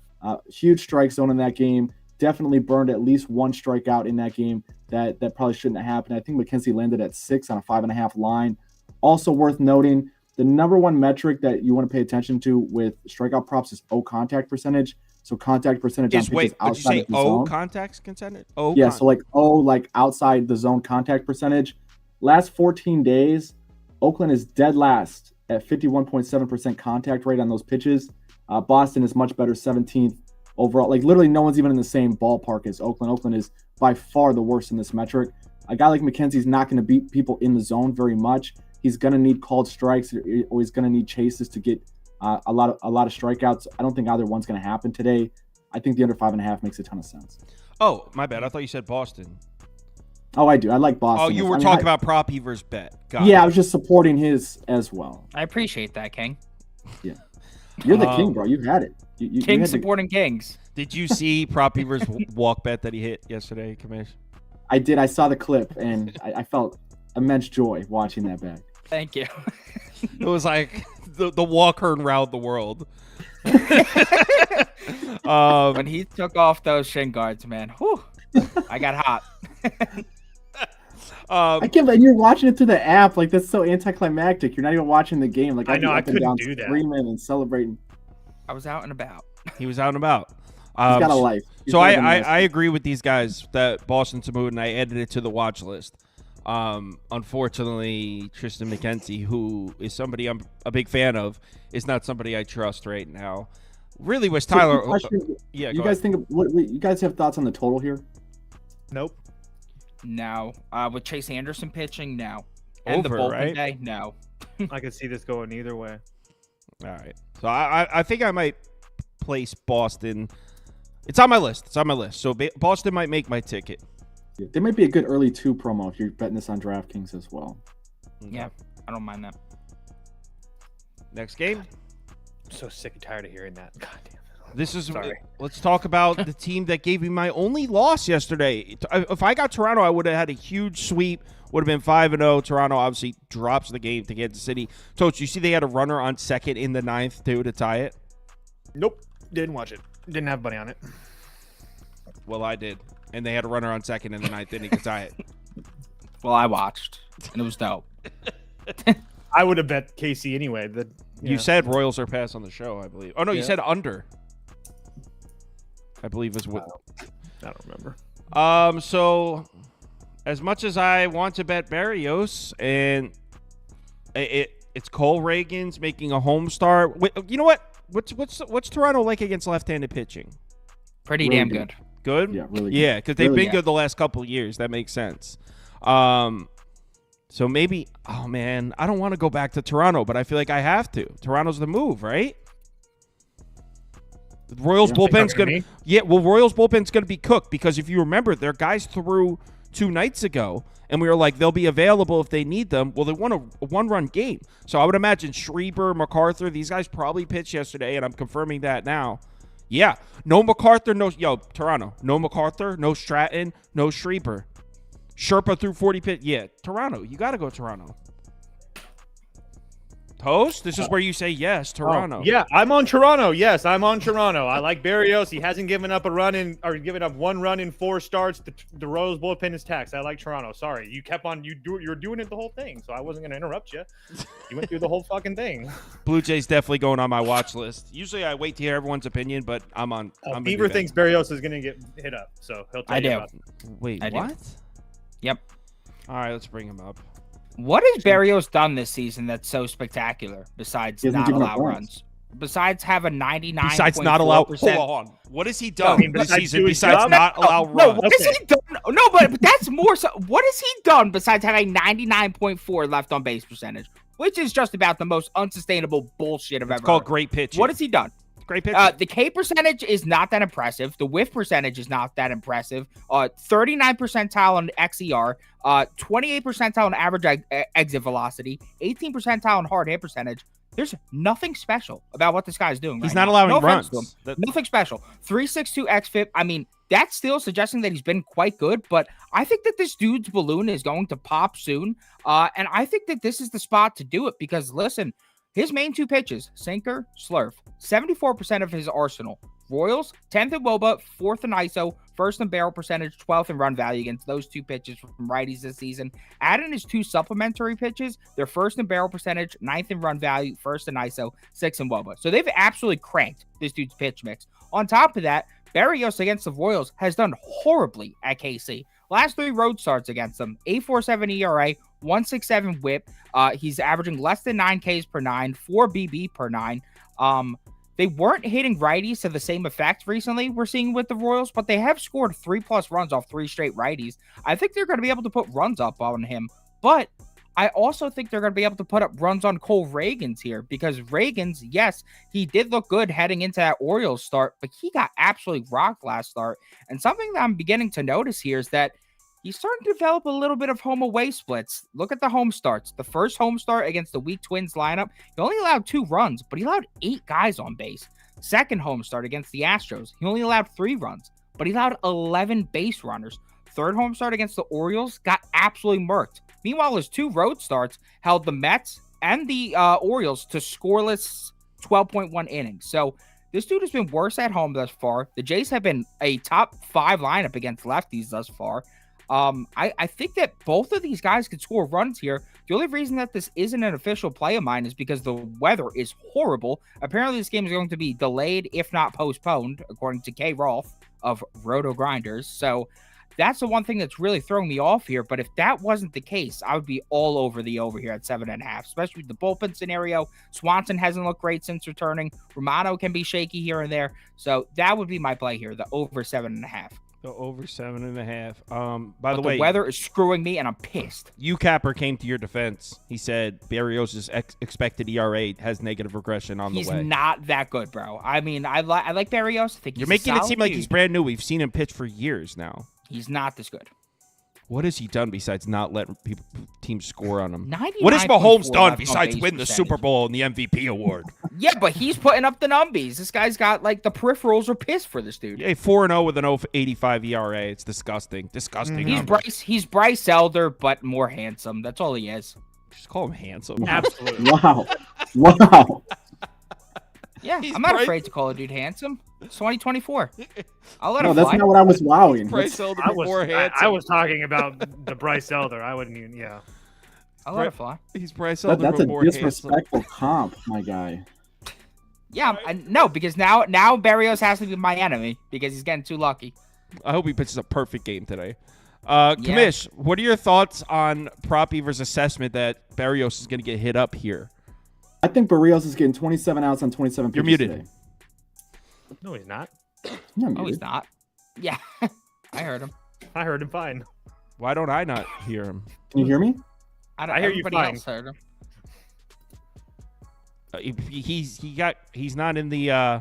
[SPEAKER 4] Huge strike zone in that game. Definitely burned at least 1 strikeout in that game that probably shouldn't have happened. I think McKenzie landed at 6 on a 5.5 line. Also worth noting, the number 1 metric that you want to pay attention to with strikeout props is O contact percentage. So contact percentage on pitches outside of the zone.
[SPEAKER 1] Contact percentage?
[SPEAKER 4] So outside the zone contact percentage. Last 14 days, Oakland is dead last at 51.7% contact rate on those pitches. Boston is much better, 17th overall. Like literally no one's even in the same ballpark as Oakland. Oakland is by far the worst in this metric. A guy like McKenzie's not going to beat people in the zone very much. He's going to need called strikes, or he's going to need chases to get a lot of strikeouts. I don't think either one's going to happen today. I think the under 5.5 makes a ton of sense.
[SPEAKER 1] Oh, my bad. I thought you said Boston.
[SPEAKER 4] Oh, I do. I like Boston.
[SPEAKER 1] Oh, you were talking about prop Beaver's bet. Got
[SPEAKER 4] yeah,
[SPEAKER 1] it.
[SPEAKER 4] I was just supporting his as well.
[SPEAKER 3] I appreciate that, King.
[SPEAKER 4] Yeah, you're the king, bro. You had it.
[SPEAKER 3] King supporting kings.
[SPEAKER 1] Did you see prop Beaver's walk bet that he hit yesterday, Commish?
[SPEAKER 4] I did. I saw the clip, and I felt immense joy watching that bet.
[SPEAKER 3] Thank you.
[SPEAKER 1] It was like the walk heard round the world.
[SPEAKER 3] When he took off those shin guards, man, whew, I got hot.
[SPEAKER 4] I can't believe you're watching it through the app. Like, that's so anticlimactic. You're not even watching the game. Like,
[SPEAKER 2] I know, I couldn't
[SPEAKER 4] down
[SPEAKER 2] do that.
[SPEAKER 4] Screaming and celebrating.
[SPEAKER 3] I was out and about.
[SPEAKER 1] He was out and about.
[SPEAKER 4] He's got a life.
[SPEAKER 1] So I agree with these guys that Boston's a mood, and I added it to the watch list. Unfortunately, Tristan McKenzie, who is somebody I'm a big fan of, is not somebody I trust right now. Really was Tyler. Yeah,
[SPEAKER 4] you guys think? You guys have thoughts on the total here?
[SPEAKER 2] Nope.
[SPEAKER 3] No. With Chase Anderson pitching, no. And
[SPEAKER 1] Over,
[SPEAKER 3] the bullpen
[SPEAKER 1] right?
[SPEAKER 3] day, no.
[SPEAKER 2] I could see this going either way.
[SPEAKER 1] All right. So I think I might place Boston. It's on my list. So Boston might make my ticket.
[SPEAKER 4] Yeah, they might be a good early 2 promo if you're betting this on DraftKings as well.
[SPEAKER 3] Yeah, I don't mind that.
[SPEAKER 1] Next game.
[SPEAKER 2] I'm so sick and tired of hearing that. God damn.
[SPEAKER 1] This is.
[SPEAKER 2] Sorry.
[SPEAKER 1] Let's talk about the team that gave me my only loss yesterday. If I got Toronto, I would have had a huge sweep. Would have been 5-0. Toronto obviously drops the game to Kansas City. Toach, you see they had a runner on second in the 9th too to tie it.
[SPEAKER 2] Nope. Didn't watch it. Didn't have money on it.
[SPEAKER 1] Well, I did, and they had a runner on second in the 9th inning to tie it.
[SPEAKER 3] Well, I watched, and it was dope.
[SPEAKER 2] I would have bet KC anyway.
[SPEAKER 1] You said Royals are pass on the show, I believe. Oh no, you
[SPEAKER 2] Yeah.
[SPEAKER 1] said under. I believe is what.
[SPEAKER 2] I don't remember.
[SPEAKER 1] So as much as I want to bet Barrios, and it's Cole Reagan's making a home start. You know what? What's Toronto like against left-handed pitching?
[SPEAKER 3] Pretty
[SPEAKER 4] Really
[SPEAKER 3] damn
[SPEAKER 4] good.
[SPEAKER 3] good.
[SPEAKER 1] Good.
[SPEAKER 4] Yeah, really.
[SPEAKER 1] Yeah, because they've
[SPEAKER 4] Really
[SPEAKER 1] been
[SPEAKER 4] good.
[SPEAKER 1] good the last couple of years. That makes sense. So maybe. Oh man, I don't want to go back to Toronto, but I feel like I have to. Toronto's the move, right? The Royals bullpen's gonna. Yeah, well, Royals bullpen's gonna be cooked because if you remember, their guys threw 2 nights ago, and we were like, they'll be available if they need them. Well, they won a 1-run game, so I would imagine Schreiber, MacArthur, these guys probably pitched yesterday, and I'm confirming that now. Yeah, no MacArthur, Toronto, no MacArthur, no Stratton, no Schreiber. Sherpa threw 40 pitch. Yeah, Toronto, you got to go Toronto. Toast, this is where you say yes, Toronto.
[SPEAKER 2] Yeah, I'm on Toronto. Yes, I'm on Toronto. I like Barrios. He hasn't given up given up 1 run in 4 starts. The Royals bullpen is taxed. I like Toronto. Sorry, you kept on. You're doing it the whole thing, so I wasn't going to interrupt you. You went through the whole fucking thing.
[SPEAKER 1] Blue Jays definitely going on my watch list. Usually I wait to hear everyone's opinion, but I'm on. I'm
[SPEAKER 2] Beaver thinks Barrios is going to get hit up, so he'll tell
[SPEAKER 3] I
[SPEAKER 2] you
[SPEAKER 3] do.
[SPEAKER 2] about it.
[SPEAKER 1] Wait,
[SPEAKER 3] I do.
[SPEAKER 1] what?
[SPEAKER 3] Yep.
[SPEAKER 1] All right, let's bring him up.
[SPEAKER 3] What has Barrios done this season that's so spectacular besides
[SPEAKER 4] He hasn't
[SPEAKER 3] not
[SPEAKER 4] given up
[SPEAKER 3] allow
[SPEAKER 4] runs.
[SPEAKER 3] runs? Besides have a 99.
[SPEAKER 1] Besides not allow. Hold on. What has he done
[SPEAKER 2] I mean,
[SPEAKER 1] this
[SPEAKER 2] besides
[SPEAKER 1] season
[SPEAKER 2] do his
[SPEAKER 1] besides
[SPEAKER 2] job?
[SPEAKER 1] not allow
[SPEAKER 3] No,
[SPEAKER 1] runs?
[SPEAKER 3] what has he done? No, but that's more so. What has he done besides having 99.4 left on base percentage, which is just about the most unsustainable bullshit I've
[SPEAKER 1] It's
[SPEAKER 3] ever
[SPEAKER 1] called
[SPEAKER 3] heard.
[SPEAKER 1] great pitching.
[SPEAKER 3] What has he done?
[SPEAKER 1] Great pitching?
[SPEAKER 3] The K percentage is not that impressive. The whiff percentage is not that impressive. 39 percentile on XER, 28 percentile on average exit velocity, 18 percentile on hard hit percentage. There's nothing special about what this guy's doing.
[SPEAKER 1] He's
[SPEAKER 3] right
[SPEAKER 1] not
[SPEAKER 3] now.
[SPEAKER 1] allowing
[SPEAKER 3] No offense to him.
[SPEAKER 1] runs.
[SPEAKER 3] Nothing special. 3.62 xFIP. I mean, that's still suggesting that he's been quite good, but I think that this dude's balloon is going to pop soon. And I think that this is the spot to do it because, listen, his main 2 pitches, sinker, slurf, 74% of his arsenal. Royals, 10th in WOBA, 4th in ISO, 1st in barrel percentage, 12th in run value against those 2 pitches from righties this season. Add in his 2 supplementary pitches, they're 1st in barrel percentage, 9th in run value, 1st in ISO, 6th in WOBA. So they've absolutely cranked this dude's pitch mix. On top of that, Barrios against the Royals has done horribly at KC. Last 3 road starts against them, 8.47 ERA, 167 whip. He's averaging less than 9 Ks per 9, 4 BB per 9. They weren't hitting righties to the same effect recently we're seeing with the Royals, but they have scored 3+ runs off 3 straight righties. I think they're going to be able to put runs up on him, but I also think they're going to be able to put up runs on Cole Ragans here, because Ragans, yes, he did look good heading into that Orioles start, but he got absolutely rocked last start. And something that I'm beginning to notice here is that he's starting to develop a little bit of home away splits. Look at the home starts. The first home start against the weak Twins lineup, he only allowed 2 runs, but he allowed 8 guys on base. Second home start against the Astros, he only allowed 3 runs, but he allowed 11 base runners. Third home start against the Orioles, got absolutely murked. Meanwhile, his 2 road starts held the Mets and the Orioles to scoreless 12.1 innings. So this dude has been worse at home thus far. The Jays have been a top 5 lineup against lefties thus far. I think that both of these guys could score runs here. The only reason that this isn't an official play of mine is because the weather is horrible. Apparently, this game is going to be delayed, if not postponed, according to K. Rolfe of Roto Grinders. So that's the one thing that's really throwing me off here. But if that wasn't the case, I would be all over the over here at 7.5, especially with the bullpen scenario. Swanson hasn't looked great since returning. Romano can be shaky here and there. So that would be my play here, the over 7.5.
[SPEAKER 1] The over 7.5. By the
[SPEAKER 3] way,
[SPEAKER 1] way,
[SPEAKER 3] weather is screwing me, and I'm pissed.
[SPEAKER 1] UCapper came to your defense. He said Berrios' expected ERA has negative regression on the way.
[SPEAKER 3] He's not that good, bro. I mean, I like Berrios. I think
[SPEAKER 1] You're making it seem like he's brand new. We've seen him pitch for years now.
[SPEAKER 3] He's not this good.
[SPEAKER 1] What has he done besides not let teams score on him?
[SPEAKER 3] What
[SPEAKER 1] has Mahomes done besides win the Super Bowl and the MVP award?
[SPEAKER 3] Yeah, but he's putting up the numbies. This guy's got, like, the peripherals are pissed for this dude.
[SPEAKER 1] Yeah, 4-0 with an 0.85 ERA. It's disgusting. Disgusting.
[SPEAKER 3] He's Bryce Elder, but more handsome. That's all he is.
[SPEAKER 1] Just call him handsome.
[SPEAKER 2] Absolutely.
[SPEAKER 4] Wow.
[SPEAKER 3] Yeah, I'm not afraid to call a dude handsome. It's 2024. I'll let him
[SPEAKER 4] that's
[SPEAKER 3] fly.
[SPEAKER 4] not what I was wowing.
[SPEAKER 1] Bryce Elder
[SPEAKER 2] I
[SPEAKER 1] before handsome.
[SPEAKER 2] I was talking about the Bryce Elder. I wouldn't even, yeah.
[SPEAKER 3] I'll let it fly.
[SPEAKER 1] He's Bryce Elder
[SPEAKER 4] That's a
[SPEAKER 1] before handsome.
[SPEAKER 4] disrespectful comp, my guy.
[SPEAKER 3] Yeah, no, because now Berrios has to be my enemy because he's getting too lucky.
[SPEAKER 1] I hope he pitches a perfect game today. Commish, what are your thoughts on Prop Beaver's assessment that Berrios is going to get hit up here?
[SPEAKER 4] I think Berrios is getting 27 outs on 27 pitches
[SPEAKER 1] You're muted.
[SPEAKER 4] today.
[SPEAKER 2] No, he's not.
[SPEAKER 3] No, he's not. Yeah, I heard him.
[SPEAKER 2] I heard him fine.
[SPEAKER 1] Why don't I not hear him?
[SPEAKER 4] Can you hear me?
[SPEAKER 2] I hear you
[SPEAKER 3] Everybody
[SPEAKER 2] fine.
[SPEAKER 3] else heard him.
[SPEAKER 1] He's not in the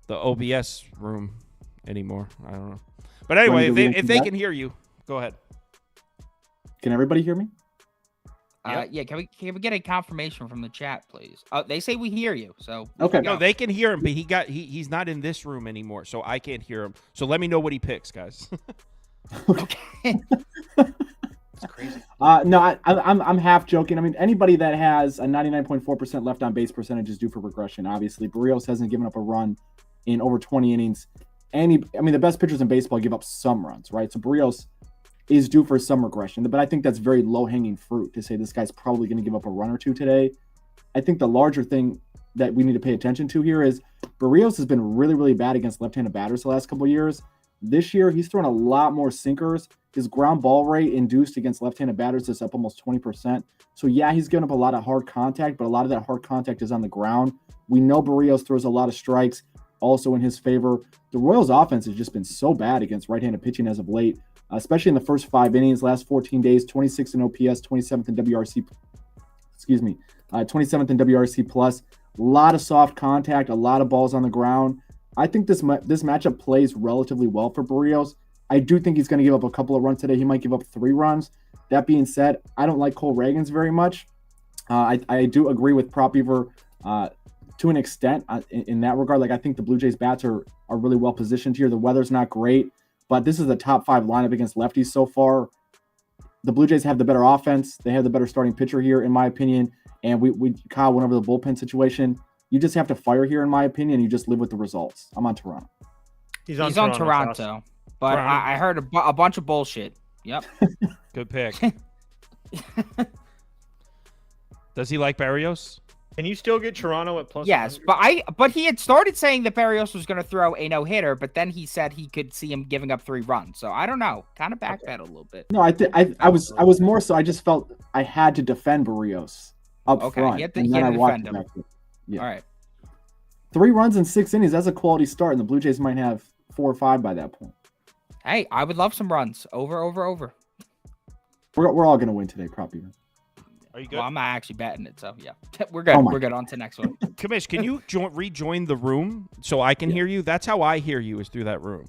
[SPEAKER 1] OBS room anymore. I don't know. But anyway, if they can hear you, go ahead.
[SPEAKER 4] Can everybody hear me?
[SPEAKER 3] Yeah, can we get a confirmation from the chat, please? They say we hear you, so
[SPEAKER 4] Okay.
[SPEAKER 1] No, they can hear him, but he's not in this room anymore, so I can't hear him. So let me know what he picks, guys.
[SPEAKER 3] Okay.
[SPEAKER 2] It's crazy.
[SPEAKER 4] No, I'm half joking. I mean, anybody that has a 99.4% left on base percentage is due for regression. Obviously, Berrios hasn't given up a run in over 20 innings. The best pitchers in baseball give up some runs, right? So Berrios is due for some regression, but I think that's very low-hanging fruit to say this guy's probably going to give up a run or two today. I think the larger thing that we need to pay attention to here is Berrios has been really, really bad against left-handed batters the last couple of years. This year, he's thrown a lot more sinkers. His ground ball rate induced against left-handed batters is up almost 20%. So, yeah, he's given up a lot of hard contact, but a lot of that hard contact is on the ground. We know Berrios throws a lot of strikes also in his favor. The Royals' offense has just been so bad against right-handed pitching as of late, especially in the first 5 innings, last 14 days, 26th in OPS, 27th in WRC. 27th in WRC plus. A lot of soft contact, a lot of balls on the ground. I think this matchup plays relatively well for Berrios. I do think he's going to give up a couple of runs today. He might give up 3 runs. That being said, I don't like Cole Ragans very much. I do agree with Prop Beaver to an extent in that regard. Like, I think the Blue Jays bats are really well positioned here. The weather's not great, but this is the top 5 lineup against lefties so far. The Blue Jays have the better offense. They have the better starting pitcher here, in my opinion. And Kyle went over the bullpen situation. You just have to fire here, in my opinion. You just live with the results. I'm on Toronto.
[SPEAKER 2] He's on
[SPEAKER 3] Toronto, but
[SPEAKER 2] Toronto.
[SPEAKER 3] I heard a bunch of bullshit. Yep.
[SPEAKER 1] Good pick. Does he like Berrios?
[SPEAKER 2] Can you still get Toronto at plus?
[SPEAKER 3] Yes,
[SPEAKER 2] 100?
[SPEAKER 3] but he had started saying that Barrios was going to throw a no-hitter, but then he said he could see him giving up 3 runs. So I don't know. Kind of backpedal a little bit.
[SPEAKER 4] No, I was more so. I just felt I had to defend Barrios up front.
[SPEAKER 3] He had to
[SPEAKER 4] defend
[SPEAKER 3] him.
[SPEAKER 4] Yeah.
[SPEAKER 3] All right.
[SPEAKER 4] 3 runs in 6 innings. That's a quality start, and the Blue Jays might have 4 or 5 by that point.
[SPEAKER 3] Hey, I would love some runs. Over.
[SPEAKER 4] We're all gonna win today, Prop Beaver.
[SPEAKER 1] Are you good?
[SPEAKER 3] Well, I'm not actually betting it, so yeah, we're good. We're good. On to the next one.
[SPEAKER 1] Commish, can you rejoin the room so I can hear you? That's how I hear you, is through that room.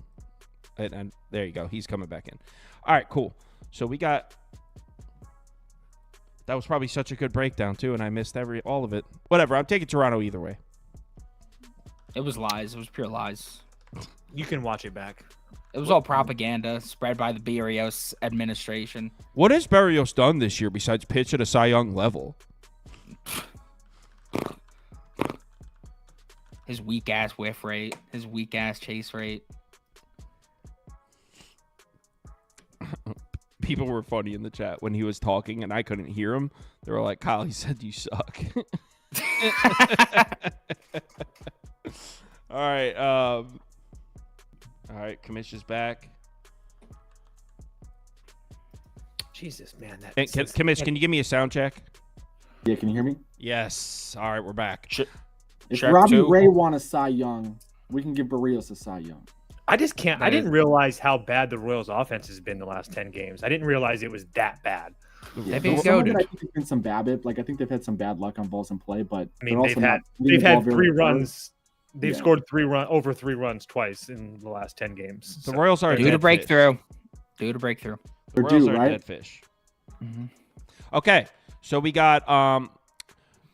[SPEAKER 1] And there you go. He's coming back in. All right, cool. So we got. That was probably such a good breakdown too, and I missed all of it. Whatever. I'm taking Toronto either way.
[SPEAKER 3] It was lies. It was pure lies.
[SPEAKER 2] You can watch it back.
[SPEAKER 3] It was all propaganda spread by the Barrios administration.
[SPEAKER 1] What has Barrios done this year besides pitch at a Cy Young level?
[SPEAKER 3] His weak ass whiff rate, his weak ass chase rate.
[SPEAKER 1] People were funny in the chat when he was talking and I couldn't hear him. They were like, "Kyle, he said you suck." All right. All right, Commish is back.
[SPEAKER 2] Jesus, man.
[SPEAKER 1] Commish, can you give me a sound check?
[SPEAKER 4] Yeah, can you hear me?
[SPEAKER 1] Yes. All right, we're back.
[SPEAKER 4] If Robbie Ray won a Cy Young, we can give Barrios a Cy Young.
[SPEAKER 2] I just can't. I didn't realize how bad the Royals' offense has been the last 10 games. I didn't realize it was that bad.
[SPEAKER 3] Yeah,
[SPEAKER 4] I think there's been some BABIP. I think they've had some bad luck on balls in play, but
[SPEAKER 2] I mean, they've had 3 runs. They've scored over 3 runs twice in the last 10 games.
[SPEAKER 1] The Royals are
[SPEAKER 3] due to breakthrough.
[SPEAKER 1] The
[SPEAKER 4] They're
[SPEAKER 1] Royals
[SPEAKER 4] due,
[SPEAKER 1] are
[SPEAKER 4] right?
[SPEAKER 1] dead fish. Mm-hmm. Okay, so we got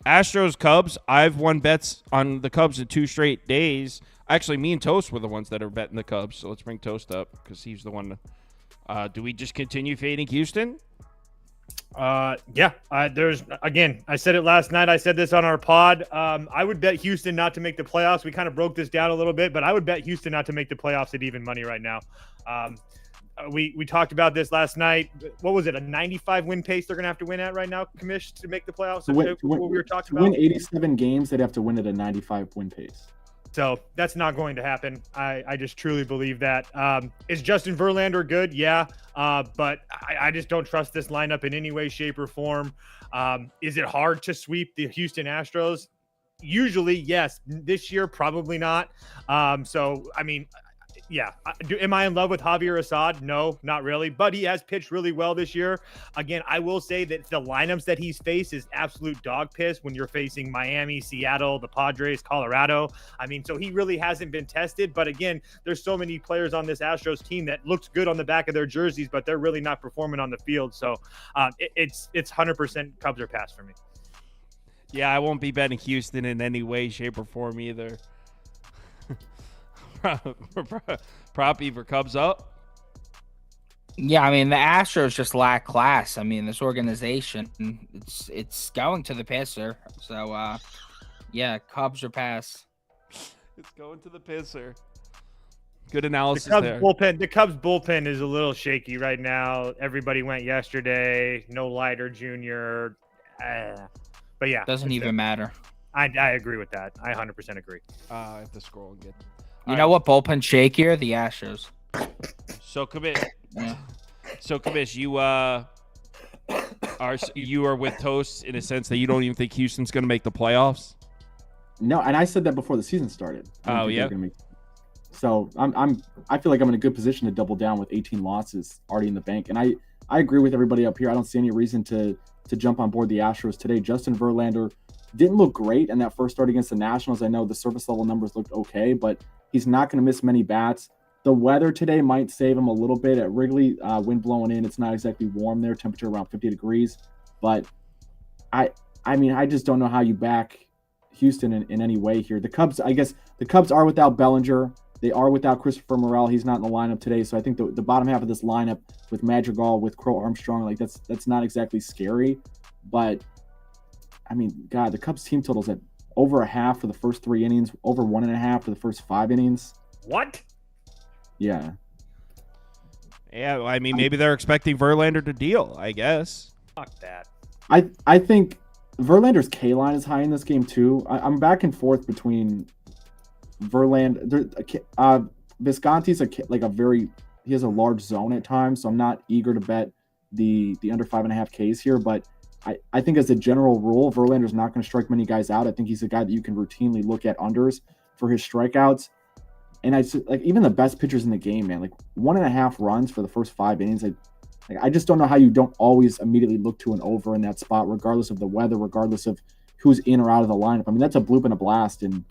[SPEAKER 1] Astros Cubs. I've won bets on the Cubs in 2 straight days. Actually, me and Toast were the ones that are betting the Cubs. So let's bring Toast up because he's the one. Do we just continue fading Houston?
[SPEAKER 2] Yeah. I said it last night. I said this on our pod. I would bet Houston not to make the playoffs. We kind of broke this down a little bit, but I would bet Houston not to make the playoffs at even money right now. We talked about this last night. What was it? A 95 win pace they're going to have to win at right now, Commish, to make the playoffs? What we were talking about.
[SPEAKER 4] To win 87 games, they'd have to win at a 95 win pace.
[SPEAKER 2] So that's not going to happen. I just truly believe that. Is Justin Verlander good? Yeah. But I just don't trust this lineup in any way, shape, or form. Is it hard to sweep the Houston Astros? Usually, yes. This year, probably not. Yeah. Am I in love with Javier Assad? No, not really. But he has pitched really well this year. Again, I will say that the lineups that he's faced is absolute dog piss when you're facing Miami, Seattle, the Padres, Colorado. So he really hasn't been tested. But again, there's so many players on this Astros team that looks good on the back of their jerseys, but they're really not performing on the field. So it's 100% Cubs or pass for me.
[SPEAKER 1] Yeah, I won't be betting Houston in any way, shape, or form either. Prop Beaver, Cubs up.
[SPEAKER 3] Yeah, the Astros just lack class. This organization, it's going to the pisser. So, yeah, Cubs or pass.
[SPEAKER 1] It's going to the pisser. Good analysis
[SPEAKER 2] there. The Cubs bullpen is a little shaky right now. Everybody went yesterday. No Leiter Jr. But yeah,
[SPEAKER 3] doesn't even matter.
[SPEAKER 2] I agree with that. I 100% agree.
[SPEAKER 1] I have to scroll and get.
[SPEAKER 3] You know what bullpen shakier? The Astros.
[SPEAKER 1] So Commish, you are with Toast in a sense that you don't even think Houston's going to make the playoffs.
[SPEAKER 4] No, and I said that before the season started.
[SPEAKER 1] Oh yeah.
[SPEAKER 4] So I feel like I'm in a good position to double down with 18 losses already in the bank, and I agree with everybody up here. I don't see any reason to jump on board the Astros today. Justin Verlander didn't look great in that first start against the Nationals. I know the surface level numbers looked okay, but he's not going to miss many bats. The weather today might save him a little bit at Wrigley. Wind blowing in. It's not exactly warm there. Temperature around 50 degrees. But I just don't know how you back Houston in any way here. The Cubs, I guess the Cubs are without Bellinger. They are without Christopher Morel. He's not in the lineup today. So I think the bottom half of this lineup with Madrigal, with Crow Armstrong, that's not exactly scary. But God, the Cubs team totals at over a half for the first 3 innings, over 1.5 for the first 5 innings.
[SPEAKER 2] What?
[SPEAKER 4] Yeah.
[SPEAKER 1] Yeah, maybe they're expecting Verlander to deal, I guess.
[SPEAKER 2] Fuck that.
[SPEAKER 4] I think Verlander's K line is high in this game too. I'm back and forth between Verlander. Visconti's he has a large zone at times, so I'm not eager to bet the under 5.5 Ks here. But I think as a general rule, Verlander's not going to strike many guys out. I think he's a guy that you can routinely look at unders for his strikeouts. And even the best pitchers in the game, man, 1.5 runs for the first 5 innings. I just don't know how you don't always immediately look to an over in that spot, regardless of the weather, regardless of who's in or out of the lineup. I mean, that's a bloop and a blast, and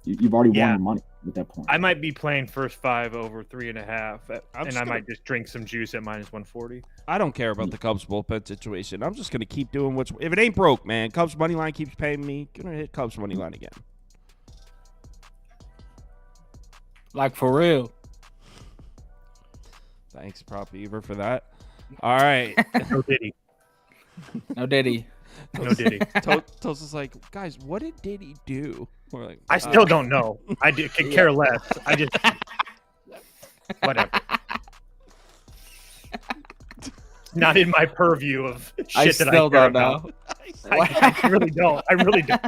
[SPEAKER 4] you've already won your money at that point.
[SPEAKER 2] I might be playing first 5 over 3.5, and I might just drink some juice at -140.
[SPEAKER 1] I don't care about the Cubs bullpen situation. I'm just gonna keep doing if it ain't broke, man. Cubs money line keeps paying me. Gonna hit Cubs money line again.
[SPEAKER 3] Like for real.
[SPEAKER 1] Thanks, Prop Beaver, for that. All right.
[SPEAKER 2] No Diddy.
[SPEAKER 3] No Diddy.
[SPEAKER 2] No Diddy.
[SPEAKER 1] Toast is like, guys, what did Diddy do? We're like,
[SPEAKER 2] I still don't know. I could care less. I just whatever. Not in my purview of shit
[SPEAKER 3] I
[SPEAKER 2] that
[SPEAKER 3] still
[SPEAKER 2] I care
[SPEAKER 3] don't know.
[SPEAKER 2] about. I really don't. I really don't.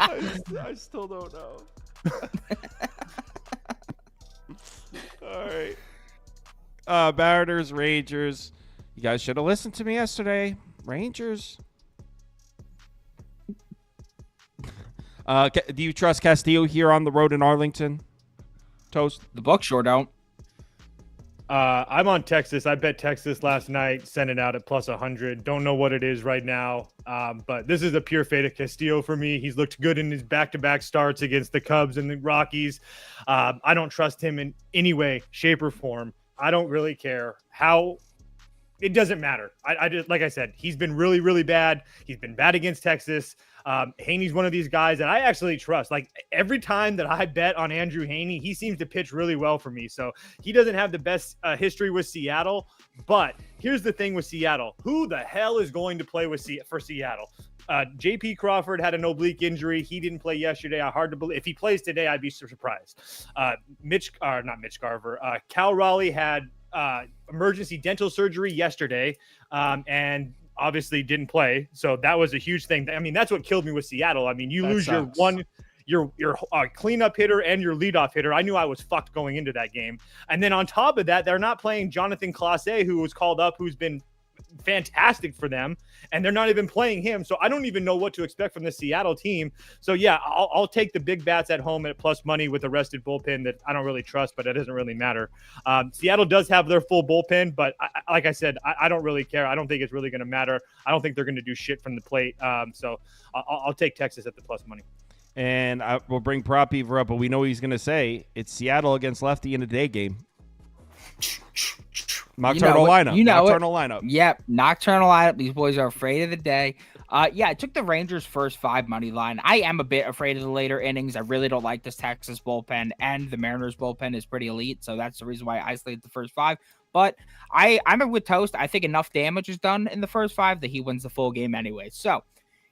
[SPEAKER 1] I still don't know. All right. Mariners, Rangers. You guys should have listened to me yesterday. Rangers. Do you trust Castillo here on the road in Arlington? Toast?
[SPEAKER 3] The books sure don't.
[SPEAKER 2] I'm on Texas. I bet Texas last night, sent it out at +100. Don't know what it is right now, but this is a pure fade of Castillo for me. He's looked good in his back-to-back starts against the Cubs and the Rockies. I don't trust him in any way, shape, or form. I don't really care how. It doesn't matter. I just, like I said, he's been really, really bad. He's been bad against Texas. Haney's one of these guys that I actually trust. Like every time that I bet on Andrew Haney, he seems to pitch really well for me. So he doesn't have the best history with Seattle. But here's the thing with Seattle. Who the hell is going to play for Seattle? J.P. Crawford had an oblique injury. He didn't play yesterday. Hard to believe. If he plays today, I'd be surprised. Not Mitch Garver. Cal Raleigh had emergency dental surgery yesterday, and obviously didn't play. So that was a huge thing. I mean, that's what killed me with Seattle. I mean, you lose your cleanup hitter and your leadoff hitter. I knew I was fucked going into that game. And then on top of that, they're not playing Jonathan Clase, who was called up, who's been fantastic for them, and they're not even playing him. So I don't even know what to expect from the Seattle team. So yeah, I'll take the big bats at home at plus money with a rested bullpen that I don't really trust, but it doesn't really matter. Seattle does have their full bullpen, but like I said, I don't really care. I don't think it's really going to matter. I don't think they're going to do shit from the plate. So I'll take Texas at the plus money.
[SPEAKER 1] And I will bring Prop Beaver up, but we know what he's going to say. It's Seattle against lefty in a day game. Nocturnal lineup.
[SPEAKER 3] Yep, nocturnal lineup. These boys are afraid of the day. I took the Rangers first 5 money line. I am a bit afraid of the later innings. I really don't like this Texas bullpen, and the Mariners bullpen is pretty elite, so that's the reason why I isolated the first 5. But I'm with Toast. I think enough damage is done in the first 5 that he wins the full game anyway. So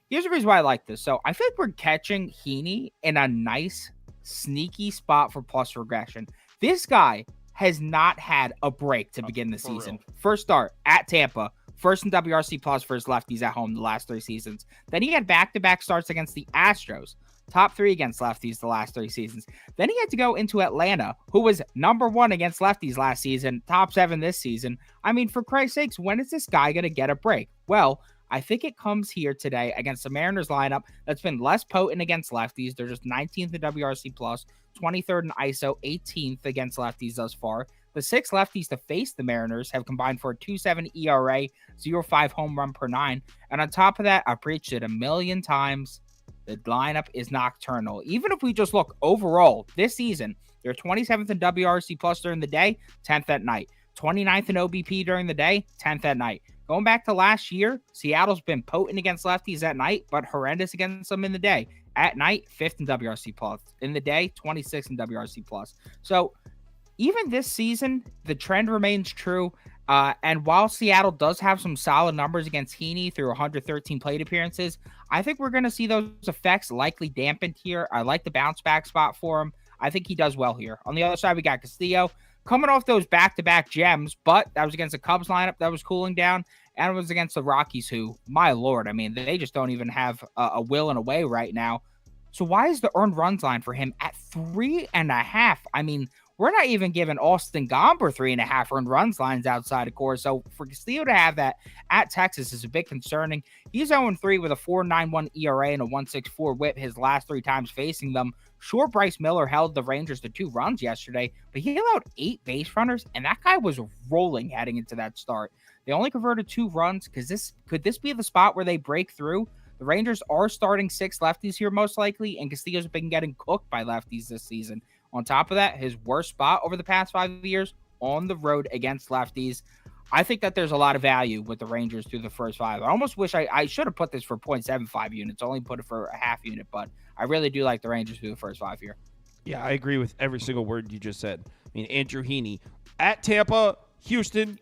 [SPEAKER 3] here's the reason why I like this. So I feel like we're catching Heaney in a nice, sneaky spot for plus regression. This guy has not had a break to begin the season.
[SPEAKER 1] Real.
[SPEAKER 3] First start at Tampa, first in WRC plus for his lefties at home the last 3 seasons. Then he had back-to-back starts against the Astros, top 3 against lefties the last 3 seasons. Then he had to go into Atlanta, who was number 1 against lefties last season, top 7 this season. I mean, for Christ's sakes, when is this guy going to get a break? Well, I think it comes here today against the Mariners lineup that's been less potent against lefties. They're just 19th in WRC plus, 23rd in ISO, 18th against lefties thus far. The 6 lefties to face the Mariners have combined for a 2.7 ERA, 0.5 home run per 9. And on top of that, I preached it a million times. The lineup is nocturnal. Even if we just look overall this season, they're 27th in WRC plus during the day, 10th at night. 29th in OBP during the day, 10th at night. Going back to last year, Seattle's been potent against lefties at night, but horrendous against them in the day. At night, 5th in WRC plus. In the day, 26th in WRC plus. So even this season, the trend remains true. And while Seattle does have some solid numbers against Heaney through 113 plate appearances, I think we're going to see those effects likely dampened here. I like the bounce back spot for him. I think he does well here. On the other side, we got Castillo coming off those back-to-back gems, but that was against a Cubs lineup that was cooling down. and it was against the Rockies, who, my Lord, I mean, they just don't even have a will and a way right now. So why is the earned runs line for him at 3.5? I mean, we're not even giving Austin Gomber 3.5 earned runs lines outside of course. So for Castillo to have that at Texas is a bit concerning. He's 0-3 with a 4.91 ERA and a 1.64 WHIP his last 3 times facing them. Sure, Bryce Miller held the Rangers to 2 runs yesterday, but he allowed 8 base runners, and that guy was rolling heading into that start. They only converted 2 runs. Could this be the spot where they break through? The Rangers are starting 6 lefties here most likely, and Castillo's been getting cooked by lefties this season. On top of that, his worst spot over the past 5 years on the road against lefties. I think that there's a lot of value with the Rangers through the first 5. I almost wish I should have put this for 0.75 units, only put it for a half unit, but I really do like the Rangers through the first 5 here.
[SPEAKER 1] Yeah, I agree with every single word you just said. I mean, Andrew Heaney at Tampa, Houston,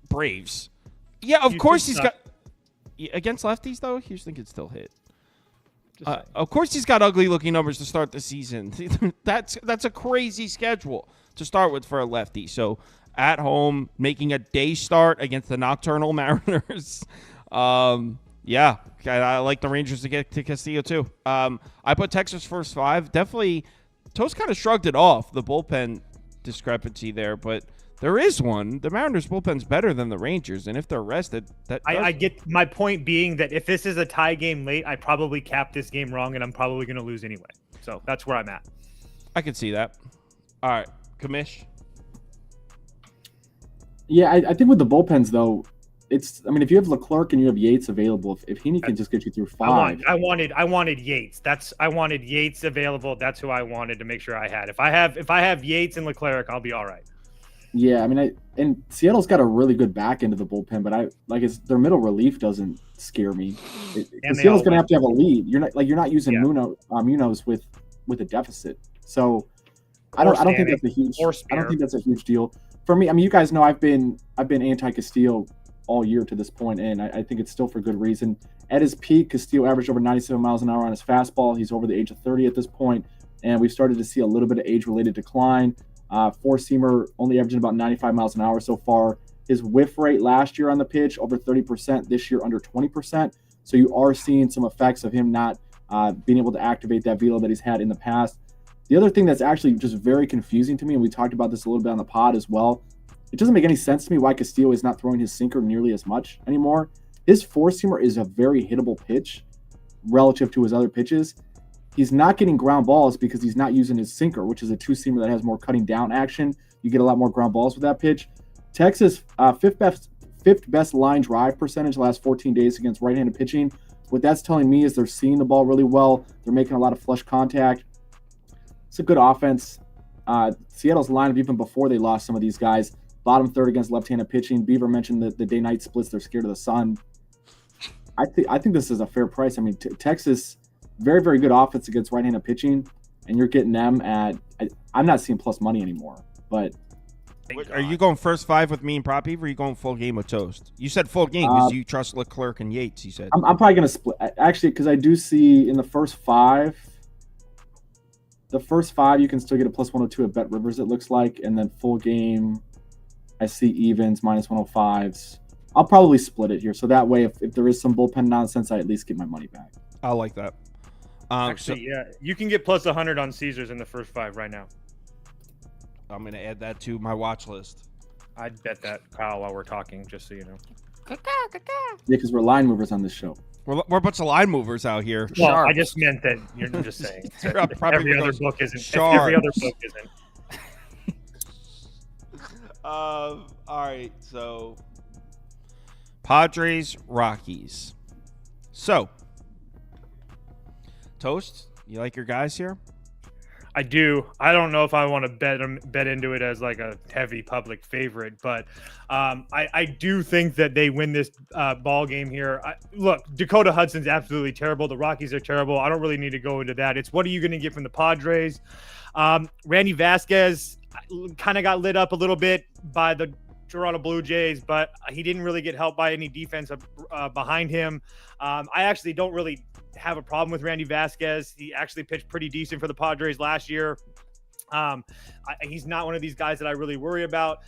[SPEAKER 1] Braves. Yeah, of course he's got against lefties though. Houston can still hit. Of course he's got ugly looking numbers to start the season. That's a crazy schedule to start with for a lefty. So at home, making a day start against the Nocturnal Mariners. Yeah, I like the Rangers to get to Castillo too. I put Texas first 5. Definitely, Toast kind of shrugged it off, the bullpen discrepancy there, but there is one. The Mariners bullpen's better than the Rangers, and if they're rested,
[SPEAKER 2] I get my point being that if this is a tie game late, I probably capped this game wrong, and I'm probably going to lose anyway. So that's where I'm at.
[SPEAKER 1] I can see that. All right, Commish.
[SPEAKER 4] Yeah, I think with the bullpens though, if you have Leclerc and you have Yates available, if Heaney can just get you through 5.
[SPEAKER 2] I wanted Yates. I wanted Yates available. That's who I wanted to make sure I had. If I have Yates and Leclerc, I'll be all right.
[SPEAKER 4] Yeah, and Seattle's got a really good back end of the bullpen, but their middle relief doesn't scare me. Seattle's going to have a lead. You're not using Munoz with a deficit. So I don't think that's a huge deal for me. I mean, you guys know I've been anti-Castillo all year to this point, and I think it's still for good reason. At his peak, Castillo averaged over 97 miles an hour on his fastball. He's over the age of 30 at this point, and we've started to see a little bit of age-related decline. Four-seamer only averaging about 95 miles an hour so far. His whiff rate last year on the pitch, over 30%. This year, under 20%. So you are seeing some effects of him not being able to activate that velo that he's had in the past. The other thing that's actually just very confusing to me, and we talked about this a little bit on the pod as well, it doesn't make any sense to me why Castillo is not throwing his sinker nearly as much anymore. His four-seamer is a very hittable pitch relative to his other pitches. He's not getting ground balls because he's not using his sinker, which is a two-seamer that has more cutting down action. You get a lot more ground balls with that pitch. Texas, fifth best line drive percentage last 14 days against right-handed pitching. What that's telling me is they're seeing the ball really well. They're making a lot of flush contact. It's a good offense. Seattle's lineup, even before they lost some of these guys, bottom third against left-handed pitching. Beaver mentioned the day-night splits. They're scared of the sun. I think this is a fair price. I mean, Texas, very, very good offense against right-handed pitching, and you're getting them at I'm not seeing plus money anymore. But
[SPEAKER 1] are you going first 5 with me and Prop Eve, or are you going full game with Toast? You said full game because you trust Leclerc and Yates, you said.
[SPEAKER 4] I'm probably going to split. Actually, because I do see in the first 5 you can still get a plus 102 at Bet Rivers, it looks like, and then full game I see evens, minus 105s. I'll probably split it here. So that way, if there is some bullpen nonsense, I at least get my money back.
[SPEAKER 1] I like that.
[SPEAKER 2] Actually, yeah, you can get plus 100 on Caesars in the first 5 right now.
[SPEAKER 1] I'm going to add that to my watch list.
[SPEAKER 2] I'd bet that, Kyle, while we're talking, just so you know.
[SPEAKER 4] Yeah, because we're line movers on this show.
[SPEAKER 1] We're a bunch of line movers out here.
[SPEAKER 2] Well, I just meant that you're just saying. Every other book isn't. Every other book isn't.
[SPEAKER 1] All right, so Padres, Rockies. So, Toast, you like your guys here?
[SPEAKER 2] I do. I don't know if I want to bet into it as like a heavy public favorite, but I do think that they win this ball game here. Look, Dakota Hudson's absolutely terrible. The Rockies are terrible. I don't really need to go into that. It's what are you going to get from the Padres? Randy Vasquez kind of got lit up a little bit by the Toronto Blue Jays, but he didn't really get helped by any defense behind him. I actually don't really have a problem with Randy Vasquez. He actually pitched pretty decent for the Padres last year. He's not one of these guys that I really worry about.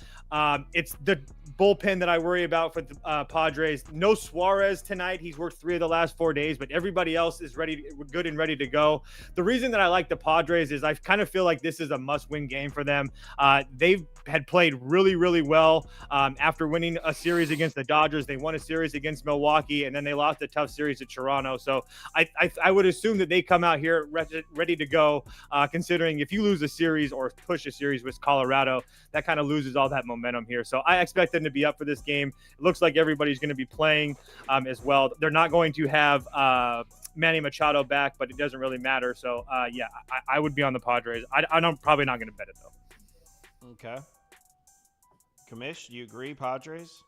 [SPEAKER 2] It's the bullpen that I worry about for the Padres. No Suarez tonight. He's worked 3 of the last 4 days, but everybody else is good and ready to go. The reason that I like the Padres is I kind of feel like this is a must-win game for them. They've had played really, really well after winning a series against the Dodgers. They won a series against Milwaukee, and then they lost a tough series to Toronto. So I would assume that they come out here ready to go, considering if you lose a series or push a series with Colorado, that kind of loses all that momentum here. So I expect them to be up for this game. It looks like everybody's going to be playing as well. They're not going to have Manny Machado back, but it doesn't really matter. So, yeah, I would be on the Padres. I'm probably not going to bet it, though.
[SPEAKER 1] Okay. Commish, do you agree, Padres?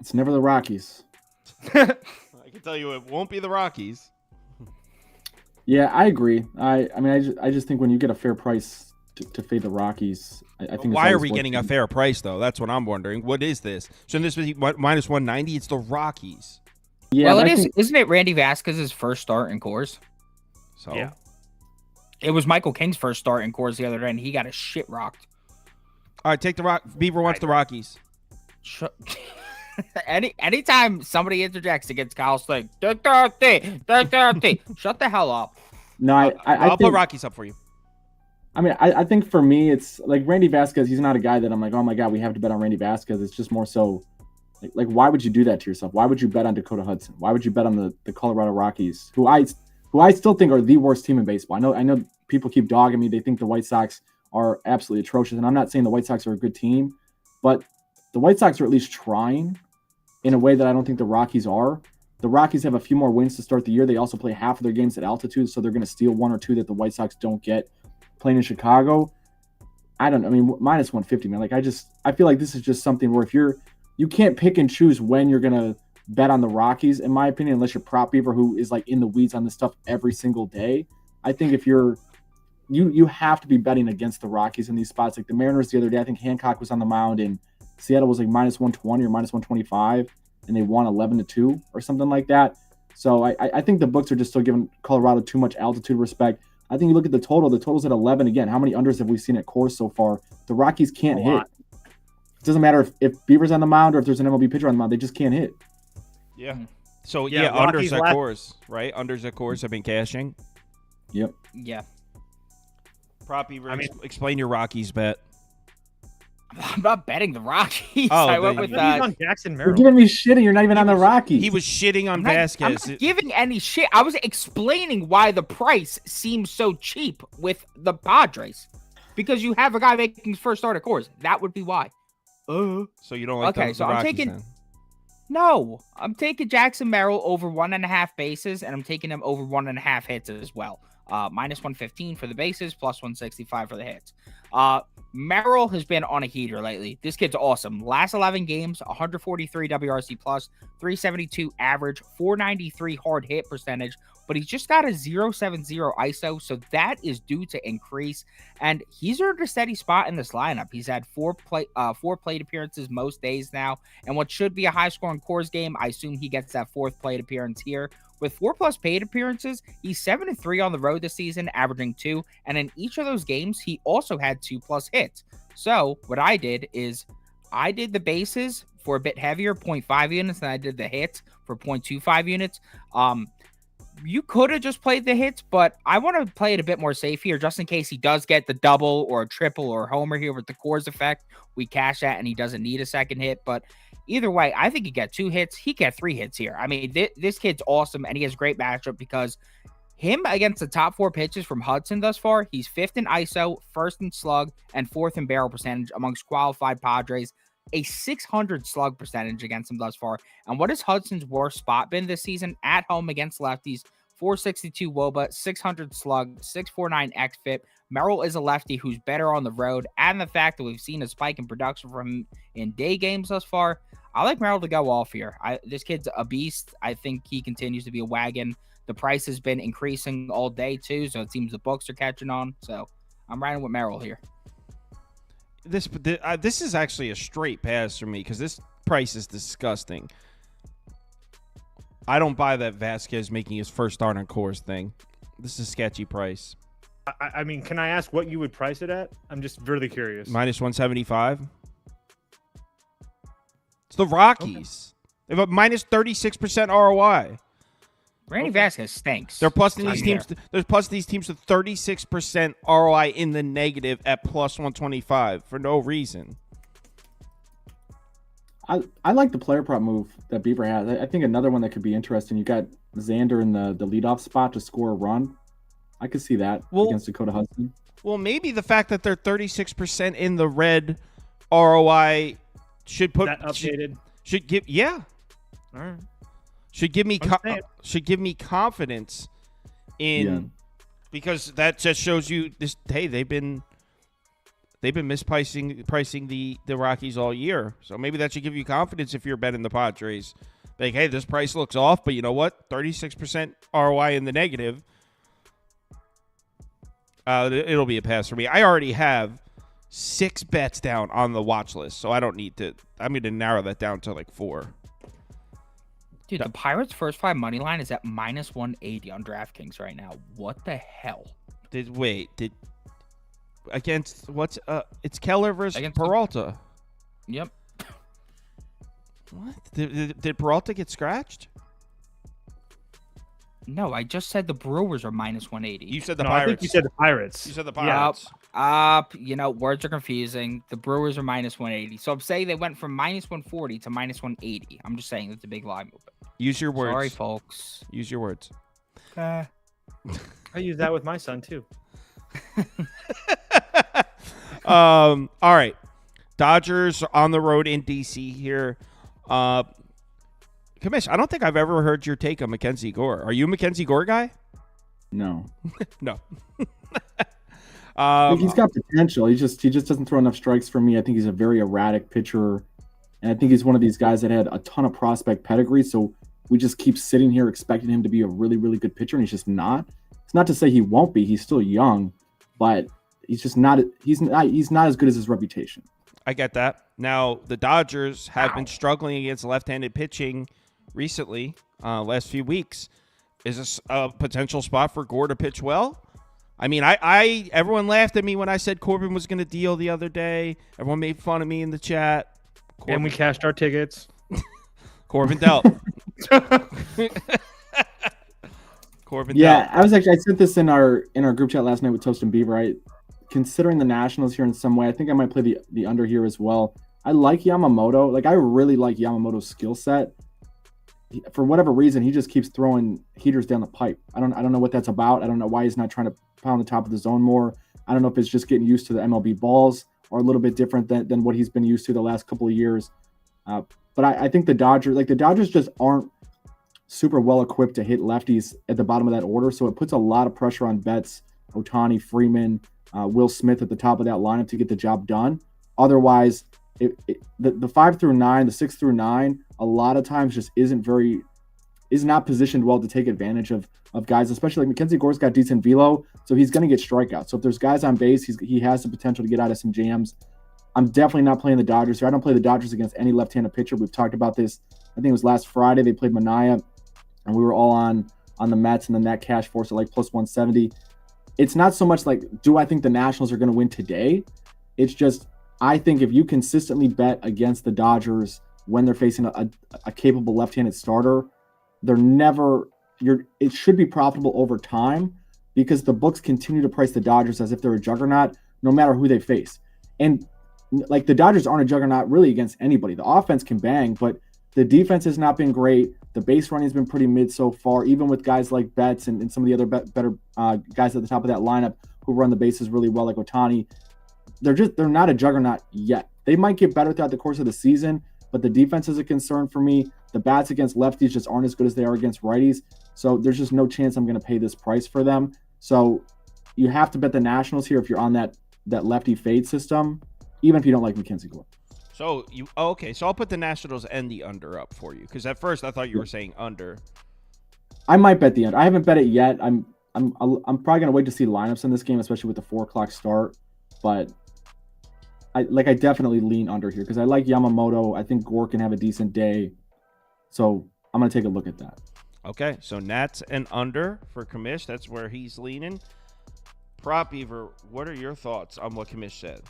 [SPEAKER 4] It's never the Rockies.
[SPEAKER 1] I can tell you it won't be the Rockies.
[SPEAKER 4] Yeah, I agree. I mean, I just think when you get a fair price to fade the Rockies, I think.
[SPEAKER 1] Why are we getting a fair price, though? That's what I'm wondering. What is this? Shouldn't this be minus 190? It's the Rockies.
[SPEAKER 4] Yeah,
[SPEAKER 3] well, isn't it Randy Vasquez's first start in Coors?
[SPEAKER 1] So
[SPEAKER 2] yeah.
[SPEAKER 3] It was Michael King's first start in Coors the other day, and he got a shit rocked.
[SPEAKER 1] All right, take the Rock. Beaver wants the Rockies.
[SPEAKER 3] Anytime somebody interjects against Kyle's thing, shut the hell up.
[SPEAKER 1] No, I'll put Rockies up for you.
[SPEAKER 4] I mean, I think for me, it's like Randy Vasquez. He's not a guy that I'm like, oh my God, we have to bet on Randy Vasquez. It's just more so like why would you do that to yourself? Why would you bet on Dakota Hudson? Why would you bet on the Colorado Rockies, who I still think are the worst team in baseball? I know people keep dogging me. They think the White Sox are absolutely atrocious. And I'm not saying the White Sox are a good team, but the White Sox are at least trying in a way that I don't think the Rockies are. The Rockies have a few more wins to start the year. They also play half of their games at altitude, so they're going to steal 1 or 2 that the White Sox don't get playing in Chicago. I don't know. I mean, minus 150, man. Like, I feel like this is just something where if you can't pick and choose when you're going to bet on the Rockies, in my opinion, unless you're Prop Beaver, who is like in the weeds on this stuff every single day. I think if you have to be betting against the Rockies in these spots. Like the Mariners the other day, I think Hancock was on the mound and Seattle was like minus 120 or minus 125, and they won 11-2 or something like that. So I think the books are just still giving Colorado too much altitude respect. I think you look at the total. The total's at 11 again. How many unders have we seen at Coors so far? The Rockies can't hit. It doesn't matter if Beaver's on the mound or if there's an MLB pitcher on the mound. They just can't hit.
[SPEAKER 1] Yeah. So,
[SPEAKER 2] Rockies
[SPEAKER 1] unders at Coors, right? Unders at Coors have been cashing.
[SPEAKER 4] Yep.
[SPEAKER 3] Yeah.
[SPEAKER 1] Prop Beaver, explain your Rockies bet.
[SPEAKER 3] I'm not betting the Rockies.
[SPEAKER 1] Oh,
[SPEAKER 3] I went with
[SPEAKER 2] on Jackson
[SPEAKER 4] You're
[SPEAKER 2] Merrill.
[SPEAKER 4] giving me shit and you're not even on the Rockies.
[SPEAKER 1] He was shitting on
[SPEAKER 3] I'm
[SPEAKER 1] Vasquez.
[SPEAKER 3] not giving any shit. I was explaining why the price seems so cheap with the Padres. Because you have a guy making his first start at Coors. That would be why.
[SPEAKER 1] So you don't like the
[SPEAKER 3] I'm
[SPEAKER 1] Rockies
[SPEAKER 3] taking...
[SPEAKER 1] then?
[SPEAKER 3] No, I'm taking Jackson Merrill over 1.5 bases, and I'm taking him over 1.5 hits as well. Minus 115 for the bases, plus 165 for the hits. Merrill has been on a heater lately. This kid's awesome. Last 11 games, 143 WRC plus, 372 average, 493 hard hit percentage, but he's just got a 0.70 ISO, so that is due to increase. And he's earned a steady spot in this lineup. He's had four plate appearances most days now, and what should be a high-scoring Coors game, I assume he gets that 4th plate appearance here. With 4+ paid appearances, he's 7-3 on the road this season, averaging 2. And in each of those games, he also had 2+ hits. So what I did is I did the bases for a bit heavier, 0.5 units, than I did the hits for 0.25 units. You could have just played the hits, but I want to play it a bit more safe here, just in case he does get the double or a triple or a homer here with the Coors effect. We cash that, and he doesn't need a second hit. But either way, I think he got 2 hits. He got 3 hits here. I mean, this kid's awesome, and he has a great matchup because him against the top 4 pitches from Hudson thus far, he's 5th in ISO, 1st in slug, and 4th in barrel percentage amongst qualified Padres. A 600 slug percentage against him thus far. And what has Hudson's worst spot been this season? At home against lefties, 462 WOBA, 600 slug, 649 xFIP. Merrill is a lefty who's better on the road, and the fact that we've seen a spike in production from him in day games thus far, I like Merrill to go off here. This kid's a beast. I think he continues to be a wagon. The price has been increasing all day too, so it seems the books are catching on. So I'm riding with Merrill here.
[SPEAKER 1] This is actually a straight pass for me because this price is disgusting. I don't buy that Vasquez making his first start on Coors thing. This is a sketchy price.
[SPEAKER 2] I mean, can I ask what you would price it at? I'm just really curious.
[SPEAKER 1] Minus 175. It's the Rockies. They have a minus 36% ROI.
[SPEAKER 3] Randy Vasquez stinks.
[SPEAKER 1] They're plusing these teams. They're plusing these teams with 36% ROI in the negative at plus 125 for no reason.
[SPEAKER 4] I like the player prop move that Beaver has. I think another one that could be interesting. You got Xander in the leadoff spot to score a run. I could see that against Dakota Hudson.
[SPEAKER 1] Well, maybe the fact that they're 36% in the red ROI should put
[SPEAKER 2] That updated.
[SPEAKER 1] Should give
[SPEAKER 2] All right.
[SPEAKER 1] should give me confidence in because that just shows you this. Hey, they've been pricing the Rockies all year, so maybe that should give you confidence if you're betting the Padres. Like, hey, this price looks off, but you know what? 36% ROI in the negative. It'll be a pass for me. I already have 6 bets down on the watch list, so I don't need to. I'm going to narrow that down to like 4.
[SPEAKER 3] Dude, the Pirates' first 5 money line is at minus 180 on DraftKings right now. What the hell?
[SPEAKER 1] Against what's it's Keller versus
[SPEAKER 3] Against
[SPEAKER 1] Peralta.
[SPEAKER 3] Yep.
[SPEAKER 1] What? Did Peralta get scratched?
[SPEAKER 3] No, I just said the Brewers are minus 180.
[SPEAKER 1] You said the
[SPEAKER 2] No,
[SPEAKER 1] Pirates.
[SPEAKER 2] I think you said the Pirates.
[SPEAKER 1] You said the Pirates.
[SPEAKER 3] Words are confusing. The Brewers are minus 180. So I'm saying they went from minus 140 to minus 180. I'm just saying that's a big line movement.
[SPEAKER 1] Use your words.
[SPEAKER 3] Sorry, folks.
[SPEAKER 1] Use your words.
[SPEAKER 2] I use that with my son too.
[SPEAKER 1] All right. Dodgers on the road in DC here. Commish, I don't think I've ever heard your take on Mackenzie Gore. Are you a Mackenzie Gore guy?
[SPEAKER 4] No.
[SPEAKER 1] No.
[SPEAKER 4] I think he's got potential. He just doesn't throw enough strikes for me. I think he's a very erratic pitcher, and I think he's one of these guys that had a ton of prospect pedigree. So we just keep sitting here expecting him to be a really, really good pitcher, and he's just not. It's not to say he won't be. He's still young, but he's just not. He's not as good as his reputation.
[SPEAKER 1] I get that. Now the Dodgers have been struggling against left-handed pitching recently, last few weeks. Is this a potential spot for Gore to pitch well? I mean, everyone laughed at me when I said Corbin was going to deal the other day. Everyone made fun of me in the chat.
[SPEAKER 2] And we cashed our tickets.
[SPEAKER 1] Corbin dealt. Corbin
[SPEAKER 4] Yeah,
[SPEAKER 1] dealt.
[SPEAKER 4] I said this in our group chat last night with Toast and Beaver. Considering the Nationals here in some way, I think I might play the under here as well. I like Yamamoto. Like, I really like Yamamoto's skill set. For whatever reason, he just keeps throwing heaters down the pipe. I don't know what that's about. I don't know why he's not trying to pound the top of the zone more. I don't know if it's just getting used to the MLB balls or a little bit different than what he's been used to the last couple of years. But I think the Dodgers just aren't super well equipped to hit lefties at the bottom of that order. So it puts a lot of pressure on Betts, Ohtani, Freeman, Will Smith at the top of that lineup to get the job done. Otherwise, the 5 through 9, the 6 through 9, a lot of times just is not positioned well to take advantage of guys, especially like Mackenzie Gore's got decent velo, so he's going to get strikeouts. So if there's guys on base, he has the potential to get out of some jams. I'm definitely not playing the Dodgers here. I don't play the Dodgers against any left-handed pitcher. We've talked about this. I think it was last Friday they played Manaea, and we were all on the Mets and the net cash force at like plus 170. It's not so much like, do I think the Nationals are going to win today? It's just, I think if you consistently bet against the Dodgers when they're facing a capable left-handed starter, it should be profitable over time because the books continue to price the Dodgers as if they're a juggernaut no matter who they face. And like, the Dodgers aren't a juggernaut really against anybody. The offense can bang, but the defense has not been great. The base running has been pretty mid so far, even with guys like Betts and some of the other better guys at the top of that lineup who run the bases really well, like Ohtani. They're not a juggernaut yet. They might get better throughout the course of the season, but the defense is a concern for me. The bats against lefties just aren't as good as they are against righties. So there's just no chance I'm going to pay this price for them. So you have to bet the Nationals here if you're on that lefty fade system, even if you don't like Mackenzie Gore.
[SPEAKER 1] So okay. So I'll put the Nationals and the under up for you because at first I thought you were saying under.
[SPEAKER 4] I might bet the under. I haven't bet it yet. I'm probably going to wait to see lineups in this game, especially with the 4:00 start. But I definitely lean under here because I like Yamamoto. I think Gore can have a decent day. So I'm going to take a look at that.
[SPEAKER 1] Okay, so Nats and under for Commish. That's where he's leaning. Prop Beaver, what are your thoughts on what Commish said?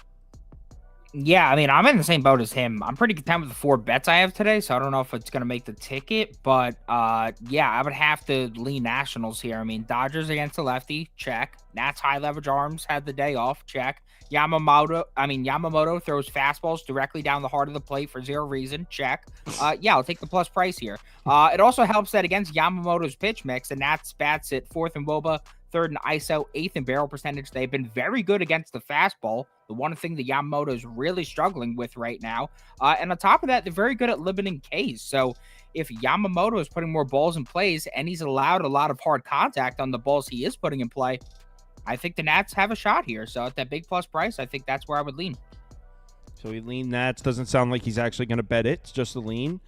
[SPEAKER 3] Yeah, I mean, I'm in the same boat as him. I'm pretty content with the 4 bets I have today, so I don't know if it's gonna make the ticket, but yeah, I would have to lean Nationals here. I mean, Dodgers against the lefty, check. Nats high leverage arms had the day off, check. Yamamoto throws fastballs directly down the heart of the plate for 0 reason, check. Yeah, I'll take the plus price here. It also helps that against Yamamoto's pitch mix, the Nats bats at 4th in WOBA, 3rd in ISO, 8th in barrel percentage. They've been very good against the fastball, the one thing that Yamamoto is really struggling with right now. And on top of that, they're very good at limiting Ks. So if Yamamoto is putting more balls in plays and he's allowed a lot of hard contact on the balls he is putting in play, I think the Nats have a shot here. So at that big plus price, I think that's where I would lean.
[SPEAKER 1] So we lean Nats. Doesn't sound like he's actually going to bet it. It's just a lean.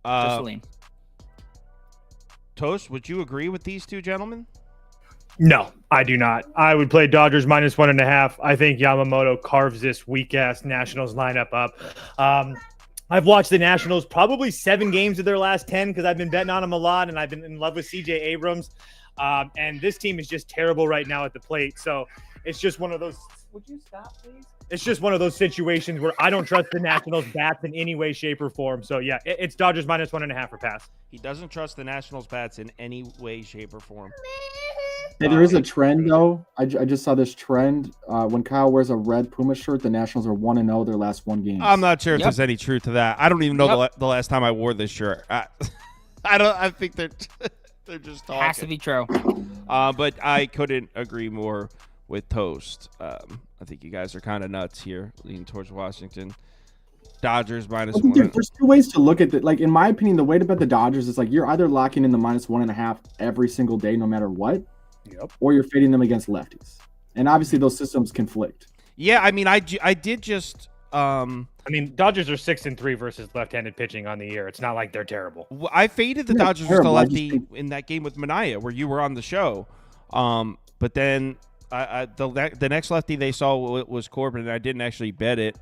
[SPEAKER 3] Just a lean.
[SPEAKER 1] Toast, would you agree with these two gentlemen?
[SPEAKER 2] No, I do not. I would play Dodgers -1.5. I think Yamamoto carves this weak-ass Nationals lineup up. I've watched the Nationals probably 7 games of their last 10 because I've been betting on them a lot, and I've been in love with CJ Abrams. And this team is just terrible right now at the plate. So it's just one of those. Would you stop, please? It's just one of those situations where I don't trust the Nationals bats in any way, shape, or form. So yeah, it's Dodgers -1.5 for pass.
[SPEAKER 1] He doesn't trust the Nationals bats in any way, shape, or form.
[SPEAKER 4] Hey, there is a trend though. I just saw this trend. When Kyle wears a red Puma shirt, the Nationals are 1-0 their last 1 game.
[SPEAKER 1] I'm not sure if there's any truth to that. I don't even know the last time I wore this shirt. I think they're just talking.
[SPEAKER 3] Has to be true.
[SPEAKER 1] But I couldn't agree more with Toast. I think you guys are kind of nuts here, leaning towards Washington. Dodgers -1.
[SPEAKER 4] There's 2 ways to look at it. Like, in my opinion, the way to bet the Dodgers is like you're either locking in the -1.5 every single day, no matter what, or you're fading them against lefties. And obviously, those systems conflict.
[SPEAKER 1] Yeah, I mean, I did just.
[SPEAKER 2] I mean, Dodgers are 6-3 versus left-handed pitching on the year. It's not like they're terrible.
[SPEAKER 1] I faded the Dodgers with the lefty in that game with Minaya, where you were on the show. But then the next lefty they saw was Corbin, and I didn't actually bet it.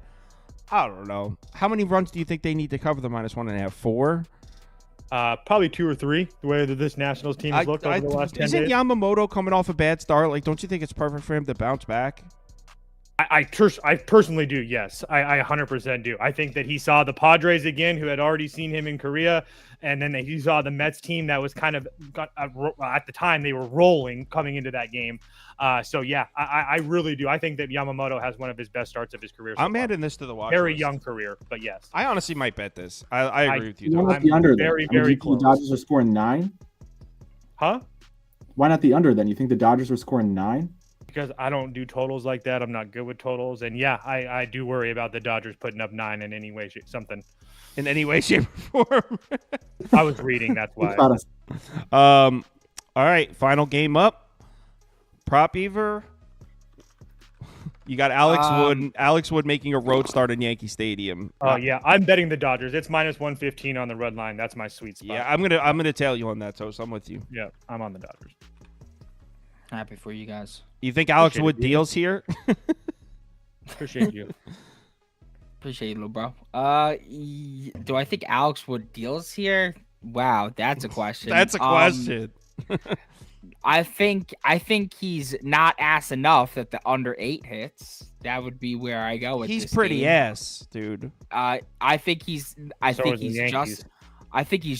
[SPEAKER 1] I don't know. How many runs do you think they need to cover the -1.5? 4?
[SPEAKER 2] Probably 2 or 3. The way that this Nationals team has looked over the last 10 days.
[SPEAKER 1] Isn't Yamamoto coming off a bad start? Like, don't you think it's perfect for him to bounce back?
[SPEAKER 2] I personally do, yes. I 100% do. I think that he saw the Padres again, who had already seen him in Korea, and then he saw the Mets team that was kind of at the time they were rolling coming into that game. So yeah, I really do. I think that Yamamoto has one of his best starts of his career.
[SPEAKER 1] I'm adding this to the watch.
[SPEAKER 2] Very
[SPEAKER 1] list.
[SPEAKER 2] young career, but yes.
[SPEAKER 1] I honestly might bet this. I agree with you.
[SPEAKER 4] Why not the under? Very close. The Dodgers are scoring 9.
[SPEAKER 2] Huh?
[SPEAKER 4] Why not the under then? You think the Dodgers were scoring 9?
[SPEAKER 2] Because I don't do totals like that. I'm not good with totals. And yeah, I do worry about the Dodgers putting up 9 in any way, something.
[SPEAKER 1] In any way, shape, or form.
[SPEAKER 2] I was reading, that's why.
[SPEAKER 1] All right, final game up. Prop Beaver. You got Alex Wood making a road start in Yankee Stadium.
[SPEAKER 2] Oh yeah, I'm betting the Dodgers. It's -115 on the red line. That's my sweet spot.
[SPEAKER 1] Yeah, I'm gonna tail you on that, Toast. I'm with you.
[SPEAKER 2] Yeah, I'm on the Dodgers.
[SPEAKER 3] Happy for you guys.
[SPEAKER 1] You think Alex Wood deals here?
[SPEAKER 2] Appreciate you.
[SPEAKER 3] Appreciate you, little bro. Do I think Alex Wood deals here? Wow, that's a question.
[SPEAKER 1] That's a question.
[SPEAKER 3] I think he's not ass enough that the under 8 hits. That would be where I go with this.
[SPEAKER 1] He's pretty
[SPEAKER 3] game.
[SPEAKER 1] ass, dude.
[SPEAKER 3] I think he's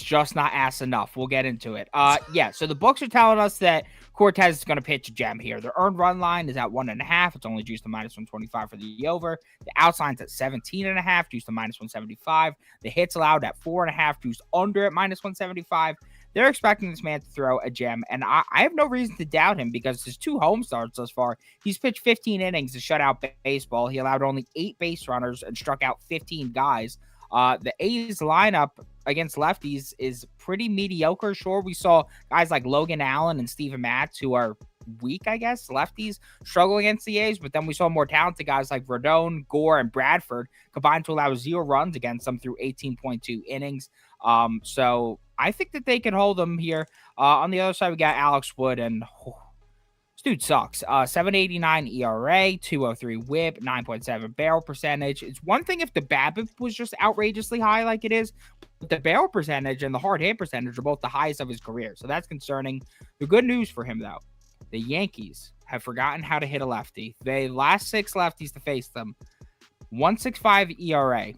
[SPEAKER 3] just not ass enough. We'll get into it. Yeah, so the books are telling us that Cortez is going to pitch a gem here. The earned run line is at 1.5. It's only juiced to -125 for the over. The outside's at 17.5, juiced to -175. The hits allowed at 4.5, juiced under at -175. They're expecting this man to throw a gem, and I have no reason to doubt him because his 2 home starts thus far, he's pitched 15 innings of shutout baseball. He allowed only 8 base runners and struck out 15 guys. The A's lineup against lefties is pretty mediocre. Sure, we saw guys like Logan Allen and Steven Matz, who are weak, I guess, lefties, struggle against the A's, but then we saw more talented guys like Rodon, Gore, and Bradford combined to allow 0 runs against them through 18.2 innings. So I think that they can hold them here. On the other side, we got Alex Wood, and this dude sucks. 7.89 ERA, 2.03 WHIP, 9.7 barrel percentage. It's one thing if the BABIP was just outrageously high like it is, but the barrel percentage and the hard hit percentage are both the highest of his career. So that's concerning. The good news for him, though, the Yankees have forgotten how to hit a lefty. They last 6 lefties to face them. 1.65 ERA.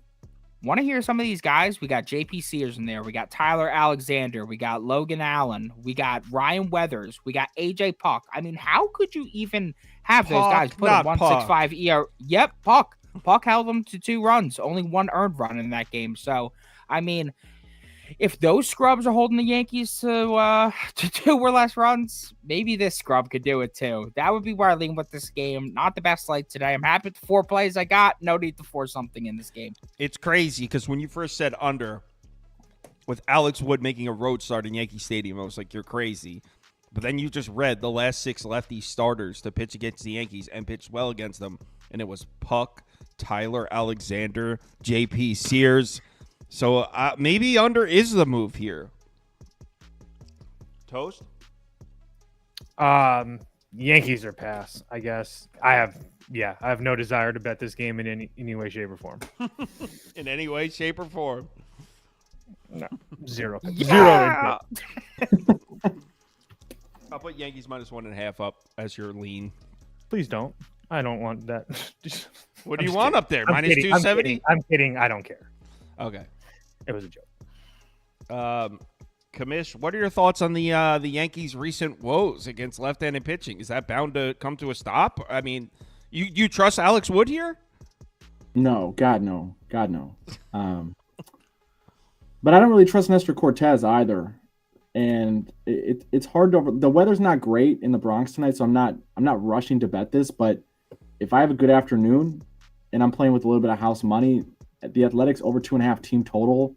[SPEAKER 3] Want to hear some of these guys? We got JP Sears in there. We got Tyler Alexander. We got Logan Allen. We got Ryan Weathers. We got AJ Puck. I mean, how could you even have those guys put a 1.65 ERA? Yep, Puck. Puck held them to 2 runs, only 1 earned run in that game. So, I mean, if those scrubs are holding the Yankees to 2 or less runs, maybe this scrub could do it too. That would be where I lean with this game. Not the best slate today. I'm happy with the 4 plays I got. No need to force something in this game.
[SPEAKER 1] It's crazy because when you first said under, with Alex Wood making a road start in Yankee Stadium, I was like, you're crazy. But then you just read the last 6 lefty starters to pitch against the Yankees and pitched well against them. And it was Puck, Tyler Alexander, JP Sears. So maybe under is the move here. Toast?
[SPEAKER 2] Yankees are pass, I guess. I have no desire to bet this game in any way, shape, or form.
[SPEAKER 1] In any way, shape, or form?
[SPEAKER 2] No, zero.
[SPEAKER 3] Yeah!
[SPEAKER 2] Zero.
[SPEAKER 1] I'll put Yankees -1.5 up as your lean.
[SPEAKER 2] Please don't. I don't want that.
[SPEAKER 1] What do you want up there?
[SPEAKER 2] I'm kidding.
[SPEAKER 1] -270?
[SPEAKER 2] I'm kidding. I don't care.
[SPEAKER 1] Okay.
[SPEAKER 2] It was a joke.
[SPEAKER 1] Commish, what are your thoughts on the Yankees' recent woes against left-handed pitching? Is that bound to come to a stop? I mean, you trust Alex Wood here?
[SPEAKER 4] No, God no. But I don't really trust Nestor Cortez either. And it's hard to the weather's not great in the Bronx tonight, so I'm not rushing to bet this, but if I have a good afternoon and I'm playing with a little bit of house money, the Athletics over 2.5 team total.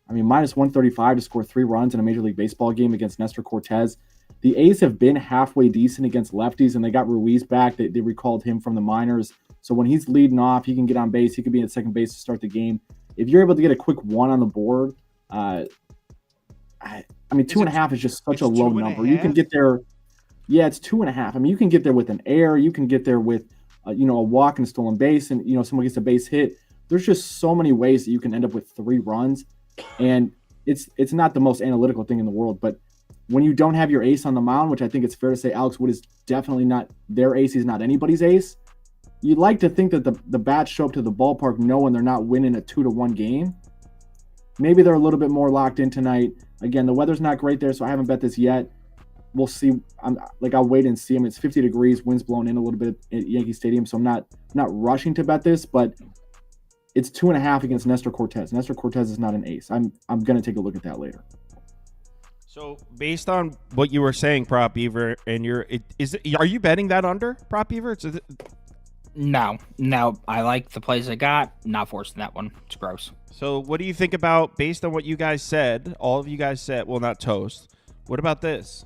[SPEAKER 4] I mean, -135 to score 3 runs in a Major League Baseball game against Nestor Cortez. The A's have been halfway decent against lefties, and they got Ruiz back. They recalled him from the minors. So when he's leading off, he can get on base. He could be at second base to start the game. If you're able to get a quick 1 on the board, I mean, 2.5 is just such a low number. You can get there. Yeah, it's 2.5. I mean, you can get there with an error. You can get there with, a walk and a stolen base, and someone gets a base hit. There's just so many ways that you can end up with 3 runs, and it's not the most analytical thing in the world. But when you don't have your ace on the mound, which I think it's fair to say Alex Wood is definitely not their ace. He's not anybody's ace. You'd like to think that the bats show up to the ballpark knowing they're not winning a 2-1 game. Maybe they're a little bit more locked in tonight. Again, the weather's not great there, so I haven't bet this yet. We'll see. I'll wait and see. It's 50 degrees, wind's blowing in a little bit at Yankee Stadium, so I'm not rushing to bet this, but it's 2.5 against Nestor Cortez. Nestor Cortez is not an ace. I'm going to take a look at that later.
[SPEAKER 1] So based on what you were saying, Prop Beaver, and are you betting that under, Prop Beaver?
[SPEAKER 3] No. I like the plays I got. Not forcing that one. It's gross.
[SPEAKER 1] So what do you think about, based on what you guys said, all of you guys said, well, not Toast, what about this?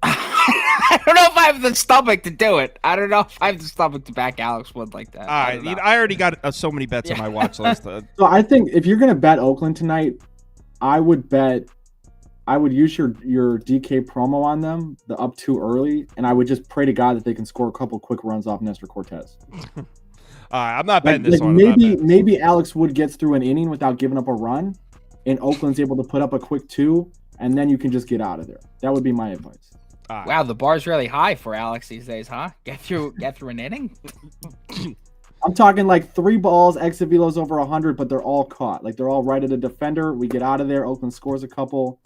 [SPEAKER 3] I don't know if I have the stomach to do it. I don't know if I have the stomach to back Alex Wood like that.
[SPEAKER 1] All right, I already got so many bets on my watch list.
[SPEAKER 4] So I think if you're going to bet Oakland tonight, I would use your DK promo on them, the up 2 early, and I would just pray to God that they can score a couple quick runs off Nestor Cortez.
[SPEAKER 1] I'm not betting this one.
[SPEAKER 4] Maybe Alex Wood gets through an inning without giving up a run, and Oakland's able to put up a quick 2, and then you can just get out of there. That would be my advice.
[SPEAKER 3] Wow, the bar's really high for Alex these days, huh? Get through an inning.
[SPEAKER 4] I'm talking like 3 balls, exit velos over 100, but they're all caught. Like they're all right at a defender. We get out of there. Oakland scores a couple.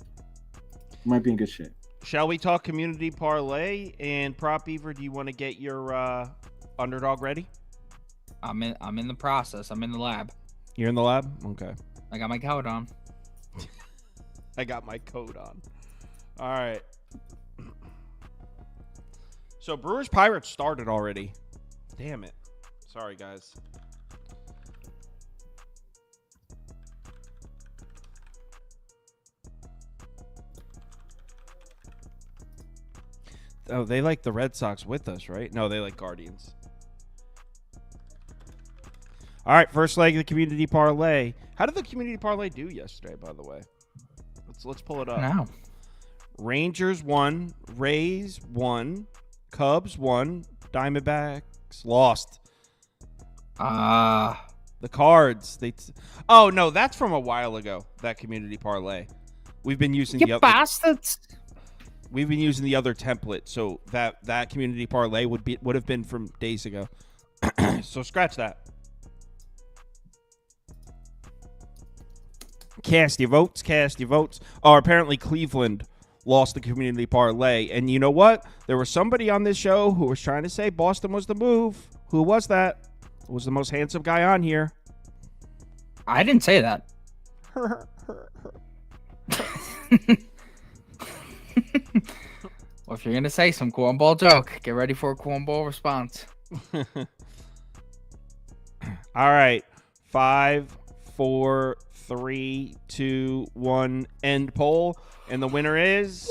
[SPEAKER 4] Might be in good shape.
[SPEAKER 1] Shall we talk community parlay? And Prop Beaver, do you want to get your underdog ready?
[SPEAKER 3] I'm in the process. I'm in the lab.
[SPEAKER 1] You're in the lab? Okay.
[SPEAKER 3] I got my coat on.
[SPEAKER 1] I got my coat on. All right. So Brewers Pirates started already. Damn it. Sorry, guys. Oh, they like the Red Sox with us, right? No, they like Guardians. All right, first leg of the community parlay. How did the community parlay do yesterday, by the way? Let's pull it up.
[SPEAKER 3] No.
[SPEAKER 1] Rangers won, Rays won, Cubs won, Diamondbacks lost. The Cards. Oh no, that's from a while ago. That community parlay. We've been using
[SPEAKER 3] you bastards.
[SPEAKER 1] We've been using the other template, so that community parlay would have been from days ago. So scratch that. Cast your votes. Cast your votes. Oh, apparently Cleveland lost the community parlay, and you know what? There was somebody on this show who was trying to say Boston was the move. Who was that? It was the most handsome guy on here.
[SPEAKER 3] I didn't say that. Well, if you're gonna say some cornball joke, get ready for a cornball response.
[SPEAKER 1] All right, 5, 4, 3, 2, 1. End poll, and the winner is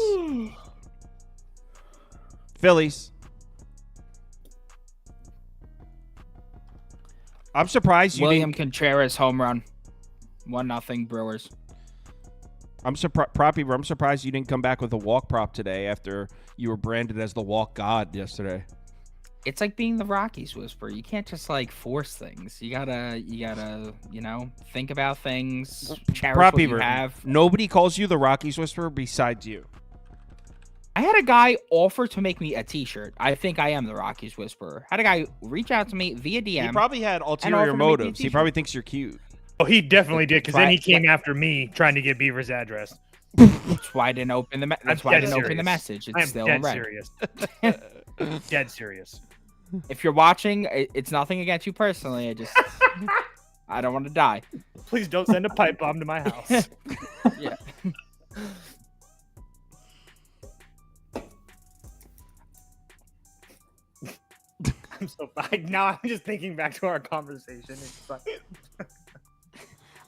[SPEAKER 1] Phillies. I'm surprised you
[SPEAKER 3] William
[SPEAKER 1] didn't.
[SPEAKER 3] Contreras home run, 1-0 Brewers.
[SPEAKER 1] I'm surprised you didn't come back with a walk prop today after you were branded as the walk god yesterday.
[SPEAKER 3] It's like being the Rockies whisperer. You can't just like force things. You gotta, think about things. Cherish
[SPEAKER 1] Prop
[SPEAKER 3] what you
[SPEAKER 1] Beaver,
[SPEAKER 3] have.
[SPEAKER 1] nobody calls you the Rockies whisperer besides you.
[SPEAKER 3] I had a guy offer to make me a T-shirt. I think I am the Rockies whisperer. Had a guy reach out to me via DM.
[SPEAKER 1] He probably had
[SPEAKER 3] offered
[SPEAKER 1] ulterior
[SPEAKER 3] to make me a
[SPEAKER 1] motives. He
[SPEAKER 3] t-shirt.
[SPEAKER 1] probably thinks you're cute.
[SPEAKER 2] Oh, he definitely did, because then
[SPEAKER 3] Right.
[SPEAKER 2] he came after me trying to get Beaver's address.
[SPEAKER 3] That's why I didn't open the. That's why I didn't open the message. It's
[SPEAKER 2] I'm
[SPEAKER 3] still
[SPEAKER 2] dead
[SPEAKER 3] in red.
[SPEAKER 2] serious. Dead serious.
[SPEAKER 3] If you're watching, it's nothing against you personally. I don't want to die.
[SPEAKER 2] Please don't send a pipe bomb to my house.
[SPEAKER 3] Yeah.
[SPEAKER 2] Now I'm just thinking back to our conversation. It's like,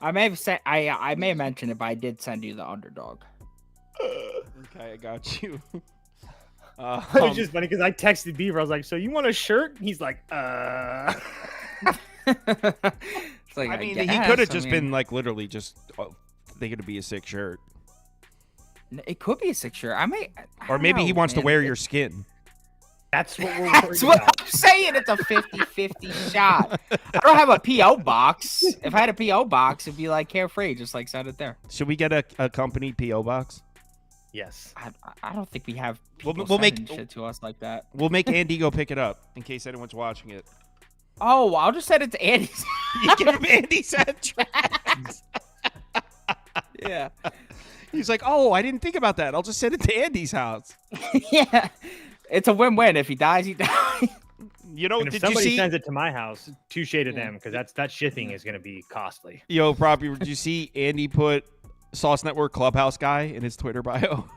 [SPEAKER 3] I may have said I may have mentioned it, but I did send you the underdog.
[SPEAKER 1] Okay, I got you.
[SPEAKER 2] it was just funny because I texted Beaver. I was like, "So you want a shirt?" He's like,
[SPEAKER 3] It's like,
[SPEAKER 1] I mean, he
[SPEAKER 3] guess.
[SPEAKER 1] could have just been like literally just thinking to be a sick shirt,
[SPEAKER 3] It could be a 6 shirt. I
[SPEAKER 1] or
[SPEAKER 3] don't
[SPEAKER 1] maybe he
[SPEAKER 3] know,
[SPEAKER 1] wants to
[SPEAKER 3] man.
[SPEAKER 1] wear your skin.
[SPEAKER 2] That's what we're
[SPEAKER 3] That's
[SPEAKER 2] worried
[SPEAKER 3] what
[SPEAKER 2] about.
[SPEAKER 3] I'm saying. It's a 50-50 shot. I don't have a P.O. box. If I had a P.O. box, it'd be like carefree. Just like send it there.
[SPEAKER 1] Should we get a company PO box?
[SPEAKER 2] Yes.
[SPEAKER 3] I don't think we have
[SPEAKER 1] We'll-
[SPEAKER 3] people
[SPEAKER 1] we'll make-
[SPEAKER 3] sending shit to us like that.
[SPEAKER 1] We'll make Andy go pick it up in case anyone's watching it.
[SPEAKER 3] Oh, I'll just send it to Andy's.
[SPEAKER 1] You give him Andy's address.
[SPEAKER 3] Yeah.
[SPEAKER 1] He's like, oh, I didn't think about that. I'll just send it to Andy's house.
[SPEAKER 3] Yeah. It's a win-win. If he dies, he dies.
[SPEAKER 1] You know,
[SPEAKER 2] And if
[SPEAKER 1] did you
[SPEAKER 2] somebody
[SPEAKER 1] see?
[SPEAKER 2] sends it to my house, touche to them, because that shipping is going to be costly.
[SPEAKER 1] Yo, Proppy, did you see Andy put Sauce Network Clubhouse guy in his Twitter bio?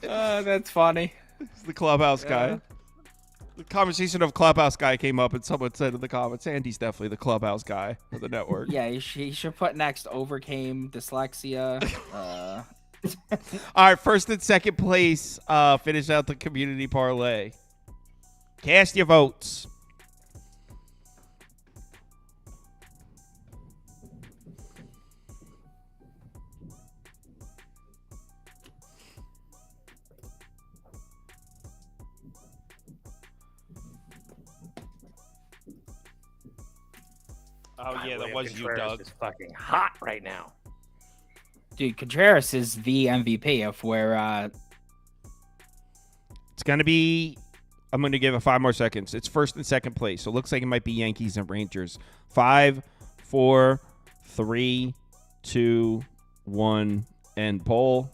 [SPEAKER 3] That's funny.
[SPEAKER 1] It's the Clubhouse guy. The conversation of Clubhouse guy came up, and someone said in the comments, Andy's definitely the Clubhouse guy of the network.
[SPEAKER 3] Yeah, he should put next overcame dyslexia.
[SPEAKER 1] All right, first and second place. Finish out the community parlay. Cast your votes. Oh yeah, that
[SPEAKER 2] William
[SPEAKER 1] was you,
[SPEAKER 2] Contreras
[SPEAKER 1] Doug.
[SPEAKER 2] is fucking hot right now.
[SPEAKER 3] Dude, Contreras is the MVP if we're
[SPEAKER 1] It's gonna be. I'm gonna give it 5 more seconds. It's first and second place, so it looks like it might be Yankees and Rangers. 5, 4, 3, 2, 1, end poll.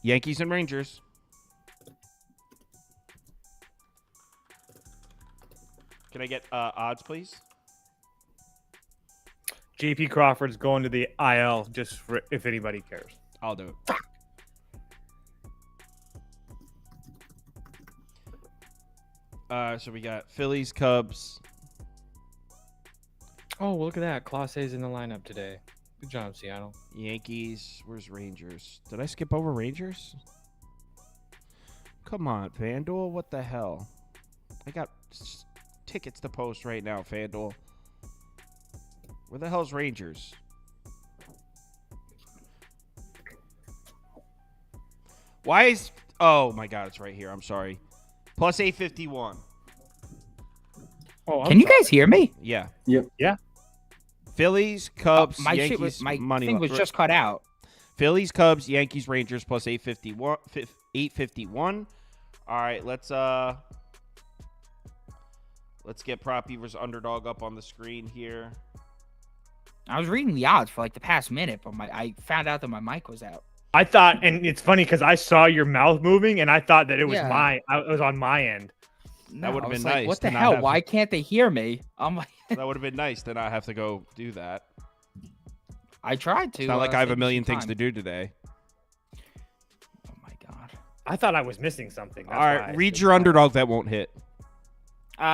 [SPEAKER 1] Yankees and Rangers. Can I get odds, please?
[SPEAKER 2] JP Crawford's going to the IL just for if anybody cares.
[SPEAKER 1] I'll do it. So we got Phillies, Cubs.
[SPEAKER 5] Oh, look at that. Clase's in the lineup today. Good job, Seattle.
[SPEAKER 1] Yankees. Where's Rangers? Did I skip over Rangers? Come on, FanDuel. What the hell? I got tickets to post right now, FanDuel. Where the hell's Rangers? Why is... Oh, my God. It's right here. I'm sorry. Plus 851.
[SPEAKER 2] Oh,
[SPEAKER 3] Can you guys hear me?
[SPEAKER 1] Yeah.
[SPEAKER 2] Yeah.
[SPEAKER 1] Phillies, Cubs,
[SPEAKER 3] my
[SPEAKER 1] Yankees,
[SPEAKER 3] shit was, my
[SPEAKER 1] money
[SPEAKER 3] thing
[SPEAKER 1] line.
[SPEAKER 3] was just cut out.
[SPEAKER 1] Phillies, Cubs, Yankees, Rangers plus 851. All right, let's get Prop Beaver's underdog up on the screen here.
[SPEAKER 3] I was reading the odds for like the past minute, but I found out that my mic was out.
[SPEAKER 2] I thought, and it's funny because I saw your mouth moving, and I thought that it was
[SPEAKER 3] Yeah.
[SPEAKER 2] it was on my end.
[SPEAKER 3] No,
[SPEAKER 1] would've
[SPEAKER 3] I was
[SPEAKER 1] been
[SPEAKER 3] like,
[SPEAKER 1] nice
[SPEAKER 3] what
[SPEAKER 1] to
[SPEAKER 3] the
[SPEAKER 1] not
[SPEAKER 3] hell?
[SPEAKER 1] have-
[SPEAKER 3] Why can't they hear me? I'm like,
[SPEAKER 1] That would have been nice to not have to go do that.
[SPEAKER 3] I tried to.
[SPEAKER 1] It's not like I have a
[SPEAKER 3] save me
[SPEAKER 1] million
[SPEAKER 3] some
[SPEAKER 1] things to
[SPEAKER 3] time.
[SPEAKER 1] do today.
[SPEAKER 3] Oh my god.
[SPEAKER 2] I thought I was missing something. That's
[SPEAKER 1] All
[SPEAKER 2] why
[SPEAKER 1] right,
[SPEAKER 2] I
[SPEAKER 1] read
[SPEAKER 2] said
[SPEAKER 1] your
[SPEAKER 2] that.
[SPEAKER 1] underdog that won't hit.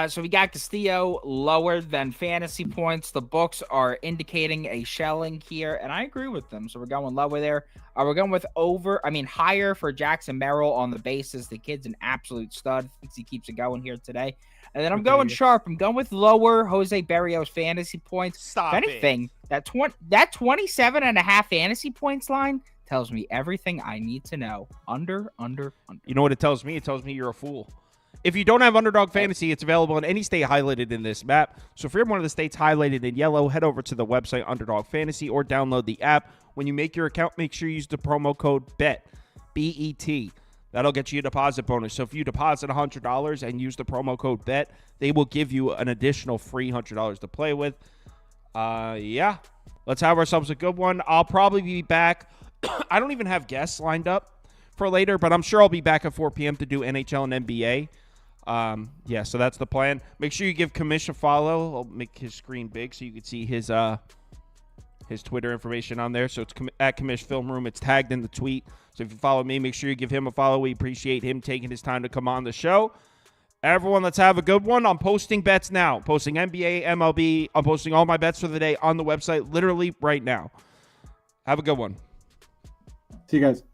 [SPEAKER 3] So we got Castillo lower than fantasy points. The books are indicating a shelling here, and I agree with them. So we're going lower there. We're going with higher for Jackson Merrill on the basis. The kid's an absolute stud. Thinks he keeps it going here today. And then I'm going sharp. I'm going with lower Jose Berrios fantasy points.
[SPEAKER 1] Stop
[SPEAKER 3] If anything, that 27.5 fantasy points line tells me everything I need to know. Under.
[SPEAKER 1] You know what it tells me? It tells me you're a fool. If you don't have Underdog Fantasy, it's available in any state highlighted in this map. So if you're in one of the states highlighted in yellow, head over to the website Underdog Fantasy or download the app. When you make your account, make sure you use the promo code BET, B-E-T. That'll get you a deposit bonus. So if you deposit $100 and use the promo code BET, they will give you an additional free $100 to play with. Yeah, let's have ourselves a good one. I'll probably be back. I don't even have guests lined up for later, but I'm sure I'll be back at 4 p.m. to do NHL and NBA. Yeah, so that's the plan. Make sure you give Commish a follow. I'll make his screen big so you can see his Twitter information on there. So it's at Commish Film Room. It's tagged in the tweet. So if you follow me, make sure you give him a follow. We appreciate him taking his time to come on the show. Everyone, let's have a good one. I'm posting bets now. I'm posting NBA, MLB. I'm posting all my bets for the day on the website literally right now. Have a good one.
[SPEAKER 4] See you guys.